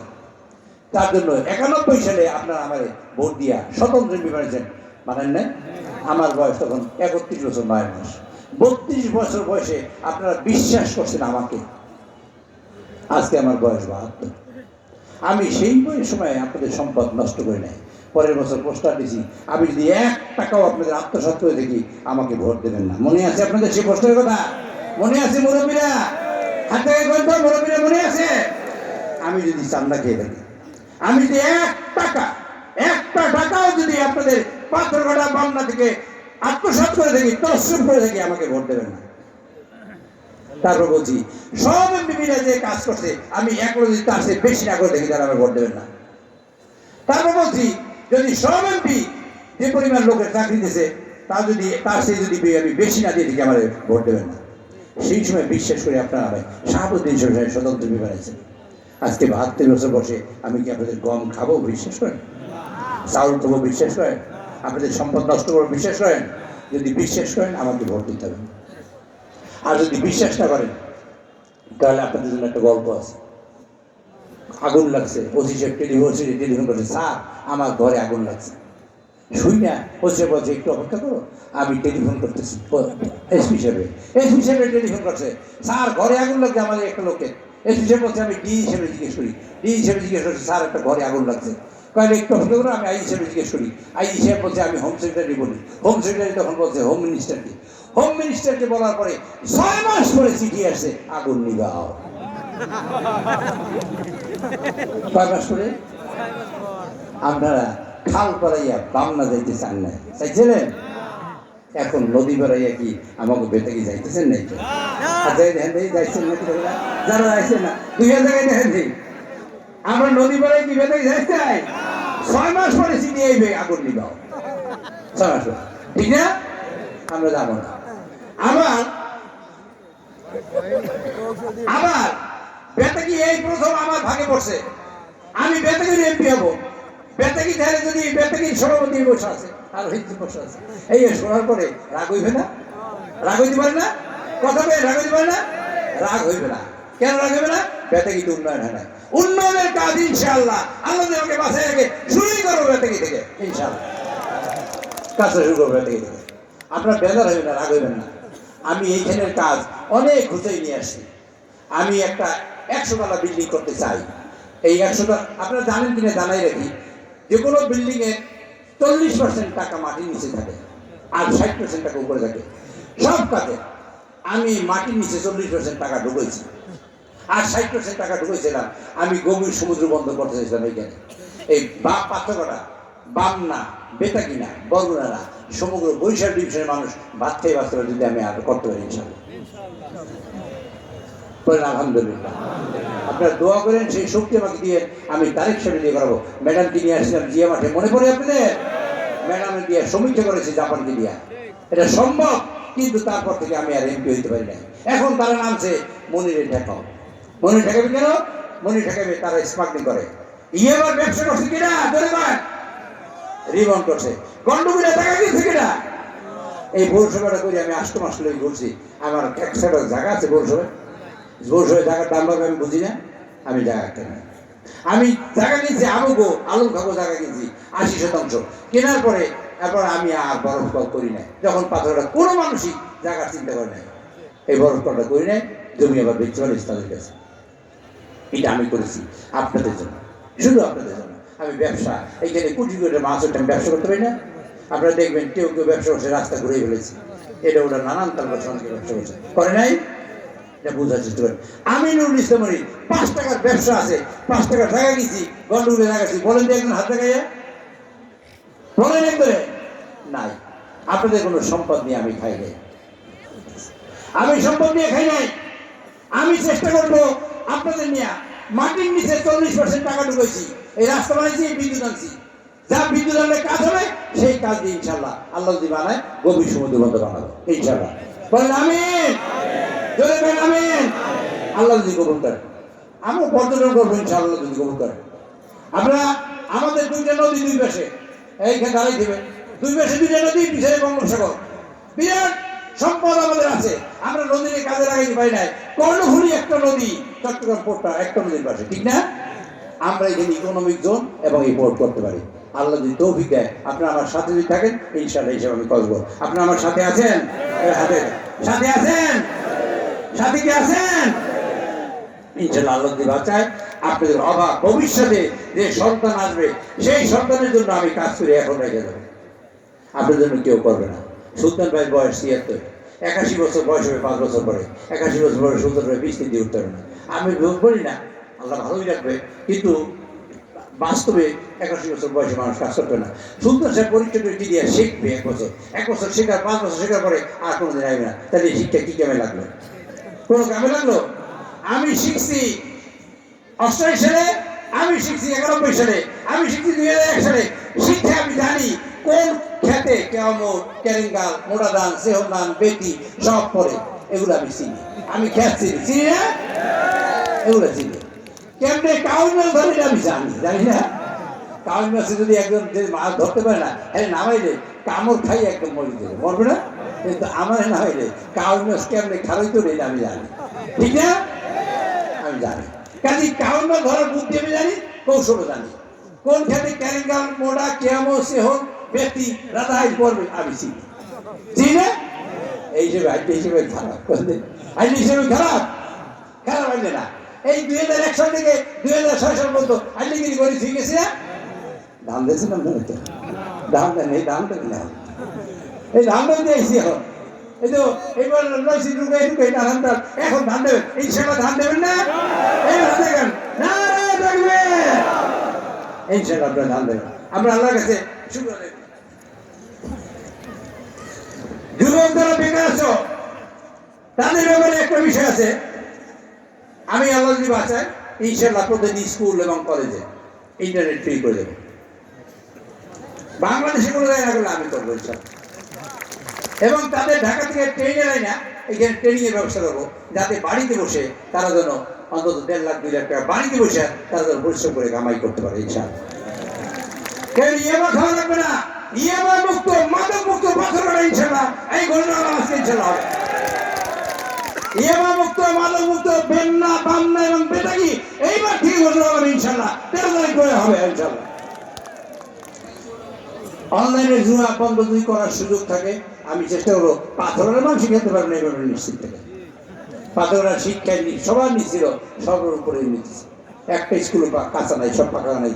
তার জন্য 91 সালে আপনারা আমার ভোট দিয়া স্বতন্ত্র এমপি বানিয়েছেন, মানেন না? আমার বয়স তখন 31 বছর 9 মাস। 32 বছর বয়সে আপনারা বিশ্বাস করছেন আমাকে। আজকে আমার বয়স 72। আমি সেই সময় আপনাদের সম্পদ নষ্ট করে নাই। পরের বছর পোস্টার দিয়েছি, আমি যদি 1 টাকাও আপনাদের আত্মসাৎ করে দেখি, আমাকে ভোট দেবেন না। মনে আছে আপনাদের সেই পোস্টারের কথা? মনে আছে মুরব্বীরা? হাতে বলতো মুরব্বীরা, মনে আছে? আমি যদি চান্দা খেয়ে থাকি, আমি যদি 1 টাকাও যদি আপনাদের পাথরঘাটা বামনা থেকে আত্মসাৎ করে থাকি, তসরুপ করে থাকি, আমাকে ভোট দেবেন না। তারপর বলছি সব এমপিরা যে কাজ করছে আমি একলো যদি তার চেয়ে বেশি না করে থাকি তারা আমার ভোট দেবেন না। তারপর বলছি যদি সব এমপি যে পরিমাণ লোকের চাকরি দিয়েছে তা যদি তার চেয়ে যদি আমি বেশি না দিয়ে থাকি আমার ভোট দেবেন না। সেই সময় বিশ্বাস করে আপনারা আমায় শাহাবুদ্দিন সাহেব স্বতন্ত্র এমপি বানাইছেন। আজকে 72 বছর বসে আমি কি আপনাদের গম খাবো বিশ্বাস করেন? চাউল খাবো বিশ্বাস করেন? আপনাদের সম্পদ নষ্ট করবো বিশ্বাস করেন? যদি বিশ্বাস করেন আমাকে ভোট দিতে হবে। আর যদি বিশ্বাস না করেন তাহলে আপনাদের জন্য একটা গল্প আছে। আগুন লাগছে, ওসি সাহেব টেলিফোন করছে, স্যার আমার ঘরে আগুন লাগছে। শুই না, ওসি সাহেব বলছে একটু অপেক্ষা করো, আমি টেলিফোন করতেছি। এসপি সাহেব টেলিফোন করছে, স্যার ঘরে আগুন লাগছে আমাদের একটা লোকের। এসপি সাহেব বলছে আমি ডি হিসেবে জিজ্ঞেস করি। ডি হিসেবে জিজ্ঞেস করছে, স্যার একটা ঘরে আগুন লাগছে। তাহলে একটু অপেক্ষা করো, আমি আই হিসেবে জিজ্ঞেস করি। আই সাহেব বলছে আমি হোম সেক্রেটারি বলি। হোম সেক্রেটারি তখন বলছে হোম মিনিস্টারকে। হোম মিনিস্টারকে বলার পরে 6 মাস পরে চিঠি আসছে আগুন নিভাও। 6 মাস পরে আপনারা খাল পাড়াইয়া বামনা যাইতে চান না, চাইছিলেন? এখন নদী পাড়াইয়া কি আমাকে বেতাকি যাইতেছেন নাই? যাইছেন নাকি? যারা যাইছেন না 2000 জায়গায় দেখেন দিই আমরা নদী পাড়াই কি বেতাকি যাইতে চাই? 6 মাস পরে চিঠি আইবে আগুন নিভাও। 6 মাস পরে, ঠিক না? আমরা যাবো না। আবার বেতাকি এই প্রথম আমার ভাগে পড়ছে, আমি বেতাকির এমপি হবো। বেতাকি ধারে যদি বেতাকির সভাপতি বসে আছে আর হিন্দু বসে আছে, এই শোনার পরে রাগ হইবে না? রাগ হইতে পারে না? কথা বলে রাগ হইতে পারে না? রাগ হইবে না। কেন রাগ হইবে না? বেতাকি তো উন্নয়ন হয় না। উন্নয়নের কাজ ইনশাআল্লাহ আল্লাহ আমাকে বাঁচাই রাখে শুরুই করবো বেতাকি থেকে, ইনশাআল্লাহ কাজটা শুরু করবো বেতাকি থেকে। আপনার বেজার হইবে না, রাগ হইবেন না। আমি এইখানের কাজ অনেক ঘুষাই নিয়ে আসছি। আমি একটা 100 তলা বিল্ডিং করতে চাই। এই 100টা আপনারা জানেন কিনা জানাই রাখি, যে কোনো বিল্ডিং এর 40% টাকা মাটির নিচে থাকে আর 60% টাকা উপরে থাকে। সব কাজে আমি মাটির নিচে 40% টাকা ঢুকেছি আর 60% টাকা ঢুকেছিলাম আমি গভীর সমুদ্র বন্ধ করতে চাইছিলাম। এইখানে এই পার্থক্যটা বামনা, বেতাকিনা, বরগুনা, সমগ্র বরিশাল ডিভিশনের মানুষ ভাত খেয়ে বাঁচতে পারে যদি আমি আর করতে পারি ইনশাআল্লাহ। আলহামদুলিল্লাহ আপনারা দোয়া করেন, সেই শক্তি আমাকে দিয়ে আমি তারিখ সাহেব দিয়ে করাবো। ম্যাডামকে নিয়ে আসছিলাম জিয়া মাঠে, মনে পড়ে আপনাদের? ম্যাডামের দিয়ে সমীক্ষা করেছি জাপানকে দিয়া, এটা সম্ভব। কিন্তু তারপর থেকে আমি আর এমপি হইতে পারি না। এখন তারা নামছে মনিরে ঠেকাও। মনির ঠেকাবে কেন? মনির ঠেকাবে তারা স্মাগলিং করে। আবার ব্যবসা করছে কিনা? রিবন করছে, গন্ডগোলে টাকা দিয়েছে কিনা? এই পৌরসভাটা করে আমি 8 মাস লই ঘুরছি। আমার 100টা জায়গা আছে পৌরসভায়। পৌরসভায় জায়গার দাম পাবে আমি বুঝি না, আমি জায়গা কেন? আমি জায়গা কিনছি আমুকো আলুম খাবো জায়গা কিনছি 80% কেনার পরে এরপর আমি আর বরফ কল করি নাই। যখন পাথরটা কোনো মানুষই জায়গার চিন্তা করে নাই, এই বরফ কলটা করি নাই, জমি আবার বেচতে পারিস তাদের কাছে। এটা আমি করেছি আপনাদের জন্য, শুধু আপনাদের জন্য। আমি ব্যবসা এইখানে কোটি কোটি মাছ আমি ব্যবসা করতে পারি না? আপনারা দেখবেন কেউ কেউ ব্যবসা করছে রাস্তা ঘুরে ফেলেছে, এটা ওটা নানান তার ব্যবসা করছে, করে নাই? এটা বোঝার চেষ্টা করেন। আমি নুরুল ইসলাম 5 টাকার ব্যবসা আছে, 5 টাকার জায়গা কিনছি, গন্ডগোলে লাগাচ্ছি। বলেন যে একজন হাত দেখাইয়া বলেন একবারে নাই। আপনাদের কোনো সম্পদ নিয়ে আমি খাই নাই, আমি সম্পদ নিয়ে খাই নাই। আমি চেষ্টা করবো আপনাদের নিয়ে মাটির নিচে 40% টাকা ঢুকেছি, এই রাস্তা বানাইছি, বিদ্যুৎ আনছি। যা বিদ্যুৎ আনলে কাজ হবে সেই কাজ দিয়ে ইনশাল্লাহ আল্লাহ যদি বানায় গভীর সমুদ্র বন্ধ বানাবো ইনশাল্লাহ। বলেন আমিন, জোরে বলেন আমিন। আল্লাহ যদি কবুল করেন আমরা পর্যটন করবো ইনশাআল্লাহ যদি কবুল করেন। আমরা আমাদের 2টা নদী 2 পাশে এইখানে দাঁড়াই দেবেন, 2 পাশে 2টা নদী, পিছনে বঙ্গোপসাগর, বিরাট সম্পদ আমাদের আছে। আমরা নদীর কাজে লাগাইতে পারি নাই। কর্ণফুলী একটা নদী, চট্টগ্রাম পোর্টটা একটা নদীর পাশে, ঠিক না? আমরা এখানে ইকোনমিক জোন এবং এই পোর্ট করতে পারি। আল্লাহ যদি তৌফিক দেয় আপনারা আমার সাথে যদি থাকেন ইনশাআল্লাহ হিসাবে আমি করবো। আপনারা আমার সাথে আছেন? সাথে আছেন? সাথে কি আছেন? ইনশাআল্লাহ আল্লাহ যদি বাঁচায় আপনাদের অভাব ভবিষ্যতে যে সন্তান আসবে সেই সন্তানের জন্য আমি কাজ করে এখন রেখে দেবো। আপনাদের জন্য কেউ করবে না। সুলতান ভাইয়ের বয়স ৭৬, 81 বছর বয়স হবে 5 বছর পরে। 81 বছর বয়স সুলতান ভাই 20 দিয়ে উঠতে পারে না। আমি বলি না, আল্লাহ ভালোই রাখবে, কিন্তু বাস্তবে 81 বছর বয়সে মানুষ কাজ করবে না। সুলতান সাহেব পরীক্ষা করে দিয়ে শিখবে 1 বছর শেখার 5 বছর শেখার পরে আর কোনোদিন আসবে না। তাহলে এই শিক্ষা কি কামে লাগলো? কোনো কামে লাগলো? আমি শিখছি 88 সালে, আমি শিখছি 91 সালে, আমি শিখছি 2001 সালে। শিক্ষা আমি জানি কোন খেতে কেমন ক্যারিঙ্গাল, মোটা ধান, সেহন ধান, বেটি সব পরে, এগুলো আমি চিনি। আমি খেত চিনি, চিনি না? এগুলো চিনি। কেমনে কাউন মাছ ধরে আমি জানি, জানি না? কাউন মাছে যদি একজন যদি মাছ ধরতে পারে না, হ্যাঁ নামাইলে কামড় খাই একদম মরে দেবে, মরবে না? কিন্তু আমার নামাইলে কাউন মাছ কেমনে খারাই তো এটা আমি জানি, ঠিক না? আমি জানি। কাজে কাউন মাছ ধরার বুদ্ধি আমি জানি, কৌশলও জানি। কোন খেতে ক্যারিঙ্গাল, মোড়া, কেমন, সেহন, ব্যক্তি রাধাই পড়বে আমি চিনি, চিনি না? এই হিসেবে আইটি হিসেবে খারাপ, আইটি হিসেবে খারাপ, খারাপ আইলে না। এই 2001 সাল থেকে 2006 সাল পর্যন্ত আইনগিরি করে ঠিক আছে না? ধান দিয়েছিলাম না তো, ধান দেন এই ধানটা কিনা, এই ধানটা দিয়েছি এখন। এই তো এবার লইছি ঢুকে ঢুকে ধানটা এখন ধান দেবেন, এই সময় ধান দেবেন না? এই ধান দেবেন না, দেখবে ইনশাআল্লাহ আপনারা ধান দেবেন। আমরা আল্লাহর কাছে শুকর দেব। যুবক যারা বেকার আছো তাদের ব্যাপারে একটা বিষয় আছে। আমি আল্লাহ যদি বাঁচাই ইনশাআল্লাহ প্রতিটি স্কুল এবং কলেজে ইন্টারনেট ফ্রি করে দেবো। বাংলাদেশে কোনো জায়গা করলে আমি করবো ইনশাআল্লাহ। এবং তাদের ঢাকা থেকে ট্রেনে নেয় না, এখানে ট্রেনিং এর ব্যবস্থা করবো, যাতে বাড়িতে বসে তারা যেন অন্তত 1.5 লাখ 2 লাখ টাকা বাড়িতে বসে তারা যেন পরিশ্রম করে কামাই করতে পারে ইনশাআল্লাহ। কেউ ইয়েমা খাওয়া লাগবে না, ইয়েমা মুক্ত, মাদক মুক্ত বছর ইনশাআল্লাহ এই ঘটনা আজকে ইনশাআল্লাহ হবে। ইয়েমা মুক্ত, মাদক মুক্ত, বেন্না, বান্না এবং বেটাকি এইবার ঠিক ঘটনা হবে ইনশাআল্লাহ। 13 তারিখ করে হবে ইনশাআল্লাহ। অনলাইনে জুয়া বন্ধ যদি করার সুযোগ থাকে আমি চেষ্টা করবো। পাথরের মানুষ খেতে পারবেন এইভাবে নিশ্চিত থেকে। পাথরের শিক্ষায় সবার নিচ্ছিল, সবার উপরে নিচ্ছে। একটা স্কুল কাঁচা নাই, সব পাকা নাই।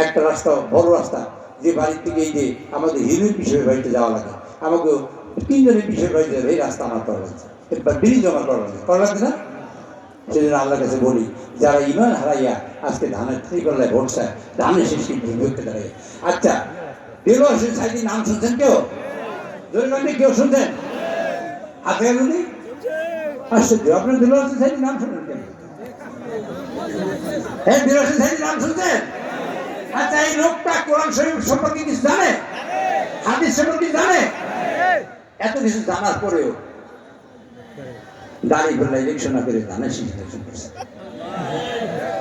একটা রাস্তা, বড় রাস্তা, যে বাড়ির থেকে এই যে আমাদের হিরোইন পিছনে বাড়িতে যাওয়া লাগে, আমাকে 3 জনের পিছনে বাড়িতে যাবে, এই রাস্তা আমার করা লাগছে, এবার বিড়ি জমা করা লাগছে না? সেজন্য আল্লাহর কাছে বলি, যারা ইমান হারাইয়া আজকে ধানের ত্রিকল্লায় ভোট চায়, ধানের শেষ বিভক্তি দাঁড়ায়। আচ্ছা, দেলোয়ার হোসেন সাইদির নাম শুনছেন কেউ? জোরে কেউ শুনছেন? হাতে যদি আশ্চর্য, আপনার দেলোয়ার হোসেন সাইদির নাম শুনলেন কেন? হ্যাঁ, দেলোয়ার হোসেন সাইদির নাম শুনছেন? আচ্ছা, এই লোকটা কোরআন শরীফ সম্পর্কে কিছু জানে? হাদিস সম্পর্কে জানে? এত কিছু জানার পরেও দাঁড়িয়ে বললে ইলেকশন না করে ধানের শীষ ইলেকশন করছে,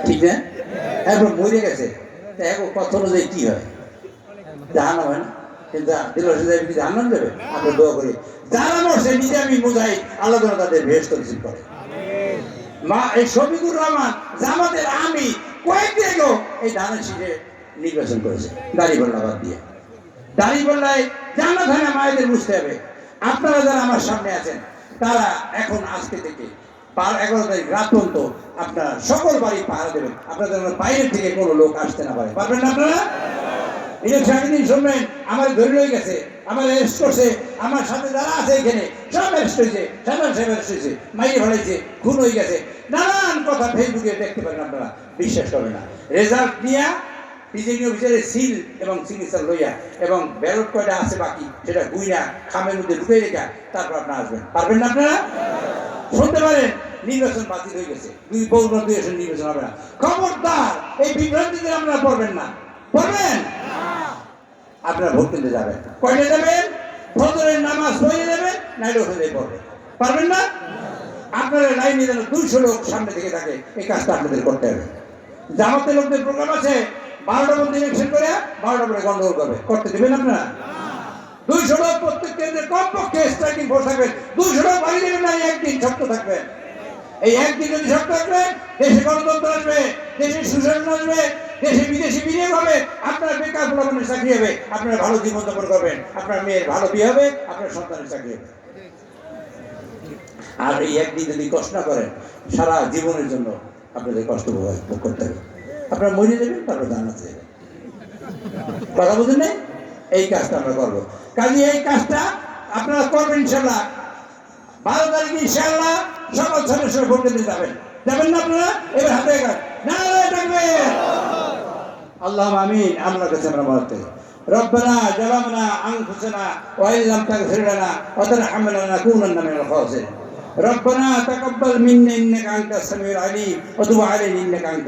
ঠিক না? এখন মরে গেছে, এখন কথা অনুযায়ী কি হয়? জাহান হয় না? কিন্তু দিলের সাথে কি জাহান যাবে? আমরা দোয়া করি যারা মরছে নিজে আমি বোঝাই, আল্লাহ তাদের বেহেশত নসিব করে। মা এই শফিকুর রহমান জামাতের আমি কয়েকদিন আগেও এই ধানের শীষে নির্বাচন করেছে দাড়িপাল্লা বাদ দিয়ে। দাড়িপাল্লায় জান্নাত হয় না, মায়েদের বুঝতে হবে। আপনারা যারা আমার সামনে আছেন তারা এখন আজকে থেকে 11 তারিখ রাত পর্যন্ত আপনারা সকল বাড়ি পাহারা দেবেন, আপনাদের বাইরের থেকে কোনো লোক আসতে না পারে। পারবেন না আপনারা? ইলেকশন দিন শুনবেন আমার ধরে রয়ে গেছে, আমার অ্যারেস্ট করছে, আমার সাথে যারা আছে এখানে সব অ্যারেস্ট হয়েছে, সাধারণ সাহেব অ্যারেস্ট হয়েছে, মাইরে ফেলাইছে, খুন হয়ে গেছে, নানান কথা ফেসবুকে দেখতে পারেন, আপনারা বিশ্বাস করবেন না। রেজাল্ট নিয়ে প্রিজাইডিং অফিসারের সিল এবং সিগনেচার লইয়া এবং ব্যালট কয়টা আছে বাকি সেটা গুইনা খামের মধ্যে ঢুকে রেখা তারপর আপনারা আসবেন। পারবেন না আপনারা? শুনতে পারেন নির্বাচন বাতিল হয়ে গেছে, 2 পৌর 2 আসন নির্বাচন হবে না। খবরদার এই বিভ্রান্তিতে আপনারা পড়বেন না, পড়বেন? আপনারা ভোট কেন্দ্রে যাবেন, কয়টা যাবেন? ফজরের নামাজ পড়ে যাবেন, নাইলে ওখানে পড়বেন। পারবেন না? আপনারা লাইনে যেন 200 লোক সামনে থেকে থাকে, এই কাজটা আপনাদের করতে হবে। জামাতের লোকদের প্রোগ্রাম আছে 12টা মধ্যে ইলেকশন করে 12টা পরে গন্ডগোল করতে দেবেন আপনারা? 200 লোক প্রত্যেক কেন্দ্রে কমপক্ষে স্ট্রাইকিং ফোর্স থাকবেন। 200 লোক বাড়ি দেবেন না, একদিন শক্ত থাকবেন। এই একদিন যদি শক্ত থাকবেন, দেশে গণতন্ত্র আসবে, দেশে সুশাসন আসবে, দেশে বিদেশি বিনিয়োগ হবে, আপনার বেকার পোলাপানের চাকরি হবে, আপনার ভালো জীবনযাপন করবেন, আপনার মেয়ের ভালো বিয়ে হবে, আপনার সন্তানের চাকরি হবে। আর এই একদিন যদি কষ্ট না করেন, সারা জীবনের জন্য আপনাদের কষ্ট ভোগ করতে হবে। আপনারা মরে যাবেন, তারপর জান্নাতে যাবেন। কথা বুঝেন না? এই কাজটা আমরা করবো। কাজে এই কাজটা আপনারা করবেন ইনশাআল্লাহ। 12 তারিখ ইনশাআল্লাহ সকল সদস্য ভোট দিতে যাবেন, যাবেন না আপনারা? এবার হাতে না থাকবে আল্লাহ আমিন। আমরা কাছে আমরা বলতে ربنا ظلمنا انفسنا وان لم تغفر لنا وترحمنا لنكونن من الخاسرين ربنا تقبل منا انك انت السميع العليم وتب علينا انك انت